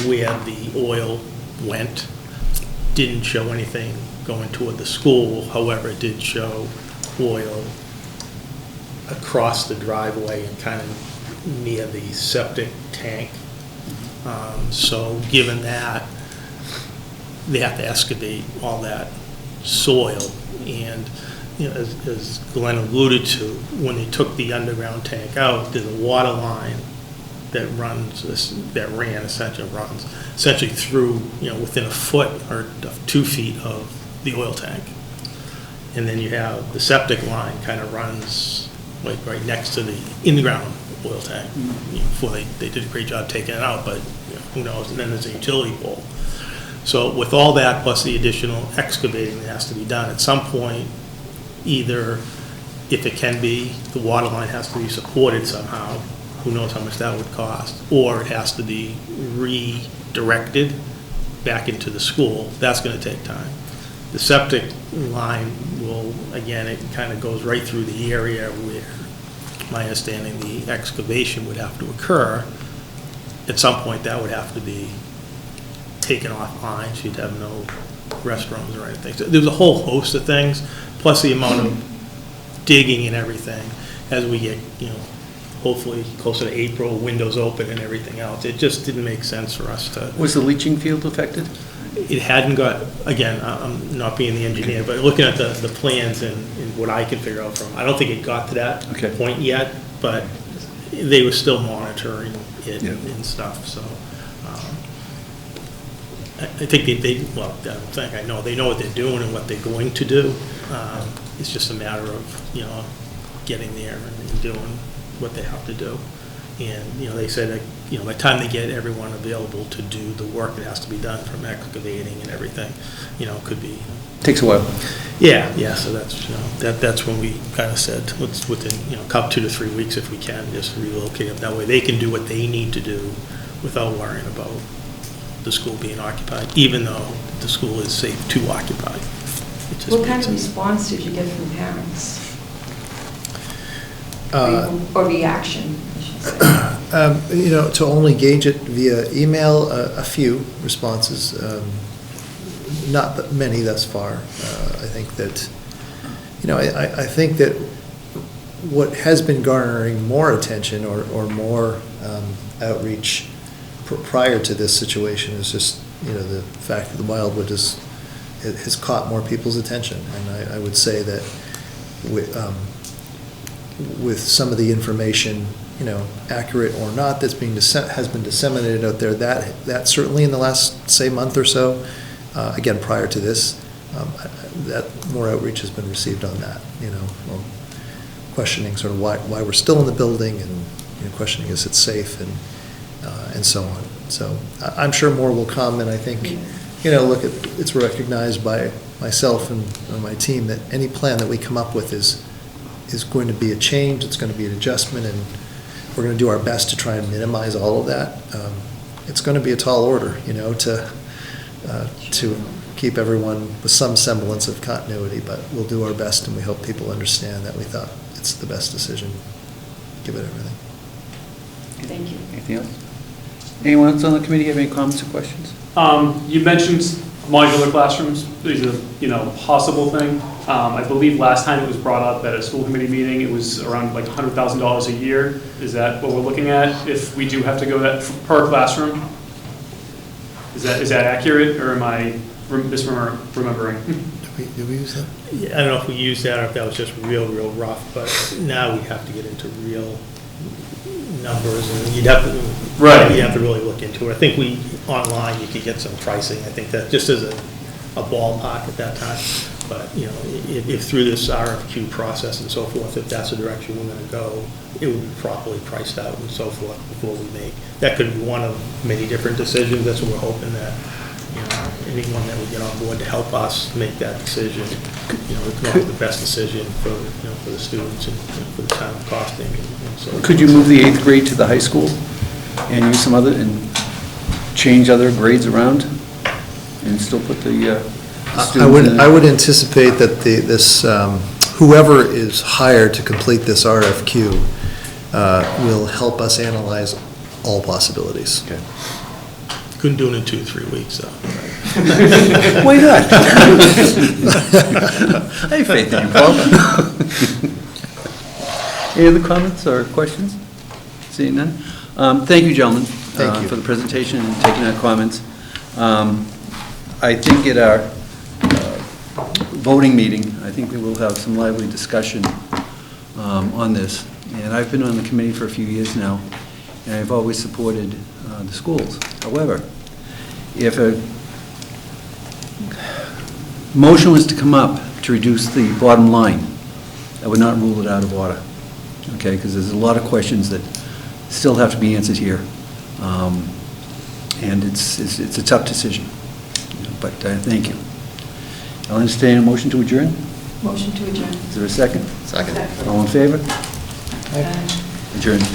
where the oil went. Didn't show anything going toward the school, however, it did show oil across the driveway and kind of near the septic tank. So given that, they have to excavate all that soil. And, you know, as Glenn alluded to, when they took the underground tank out, there's a water line that runs, essentially through, you know, within a foot or 2 feet of the oil tank. And then you have the septic line kind of runs like right next to the in-ground oil tank. You know, before they did a great job taking it out, but you know, who knows? And then there's a utility pole. So with all that, plus the additional excavating that has to be done, at some point, either, if it can be, the water line has to be supported somehow, who knows how much that would cost, or it has to be redirected back into the school. That's going to take time. The septic line will, again, it kind of goes right through the area where, my understanding, the excavation would have to occur. At some point, that would have to be taken offline, so you'd have no restrooms or anything. So there's a whole host of things, plus the amount of digging and everything as we get, you know, hopefully closer to April, windows open and everything else. It just didn't make sense for us to. Was the leaching field affected? It hadn't got, again, I'm not being the engineer, but looking at the plans and what I can figure out from, I don't think it got to that point yet, but they were still monitoring it and stuff, so. I think well, I don't think I know, they know what they're doing and what they're going to do. It's just a matter of, you know, getting there and doing what they have to do. And, you know, they said that, you know, by the time they get everyone available to do the work that has to be done from excavating and everything, you know, could be. Takes a while. Yeah, so that's, you know, that's when we kind of said, let's within, you know, 2 to 3 weeks if we can, just relocate them. That way they can do what they need to do without worrying about the school being occupied, even though the school is safe to occupy. What kind of response did you get from parents? Or reaction, I should say? You know, to only gauge it via email, a few responses, not many thus far. I think that, you know, I think that what has been garnering more attention or more outreach prior to this situation is just, you know, the fact that the Wildwood has caught more people's attention. And I would say that with some of the information, you know, accurate or not, that's has been disseminated out there, that certainly in the last, say, month or so, again, prior to this, that more outreach has been received on that, you know, questioning sort of why we're still in the building and, you know, questioning is it safe and so on. So I'm sure more will come, and I think, you know, look, it's recognized by myself and my team that any plan that we come up with is going to be a change, it's going to be an adjustment, and we're going to do our best to try and minimize all of that. It's going to be a tall order, you know, to keep everyone with some semblance of continuity, but we'll do our best, and we hope people understand that we thought it's the best decision. Give it everything. Thank you. Anything else? Anyone else on the committee have any comments or questions? You mentioned modular classrooms. These are, you know, possible thing. I believe last time it was brought up at a school committee meeting, it was around like $100,000 a year. Is that what we're looking at if we do have to go that per classroom? Is that accurate, or am I misremembering? Did we use that? Yeah, I don't know if we used that or if that was just real rough, but now we have to get into real numbers, and you'd have to really look into it. I think online you could get some pricing. I think that just as a ballpark at that time. But, you know, if through this RFQ process and so forth, if that's the direction we're going to go, it would be properly priced out and so forth before we make. That could be one of many different decisions. That's what we're hoping that, you know, anyone that would get on board to help us make that decision, you know, it's not the best decision for, you know, for the students and, you know, for the time costing and so forth. Could you move the 8th grade to the high school and use some other, and change other grades around and still put the students in? I would anticipate that this whoever is hired to complete this RFQ will help us analyze all possibilities. Okay. Couldn't do it in 2-3 weeks, though. Why not? I have faith in you, Paul. Any other comments or questions? Seeing none? Thank you, gentlemen. Thank you. For the presentation and taking our comments. I think at our voting meeting, I think we will have some lively discussion on this. And I've been on the committee for a few years now, and I've always supported the schools. However, if a motion was to come up to reduce the bottom line, I would not rule it out of order, okay? Because there's a lot of questions that still have to be answered here. And it's a tough decision, but thank you. I'll entertain a motion to adjourn. Motion to adjourn. Is there a second? Second. All in favor? Adjourned.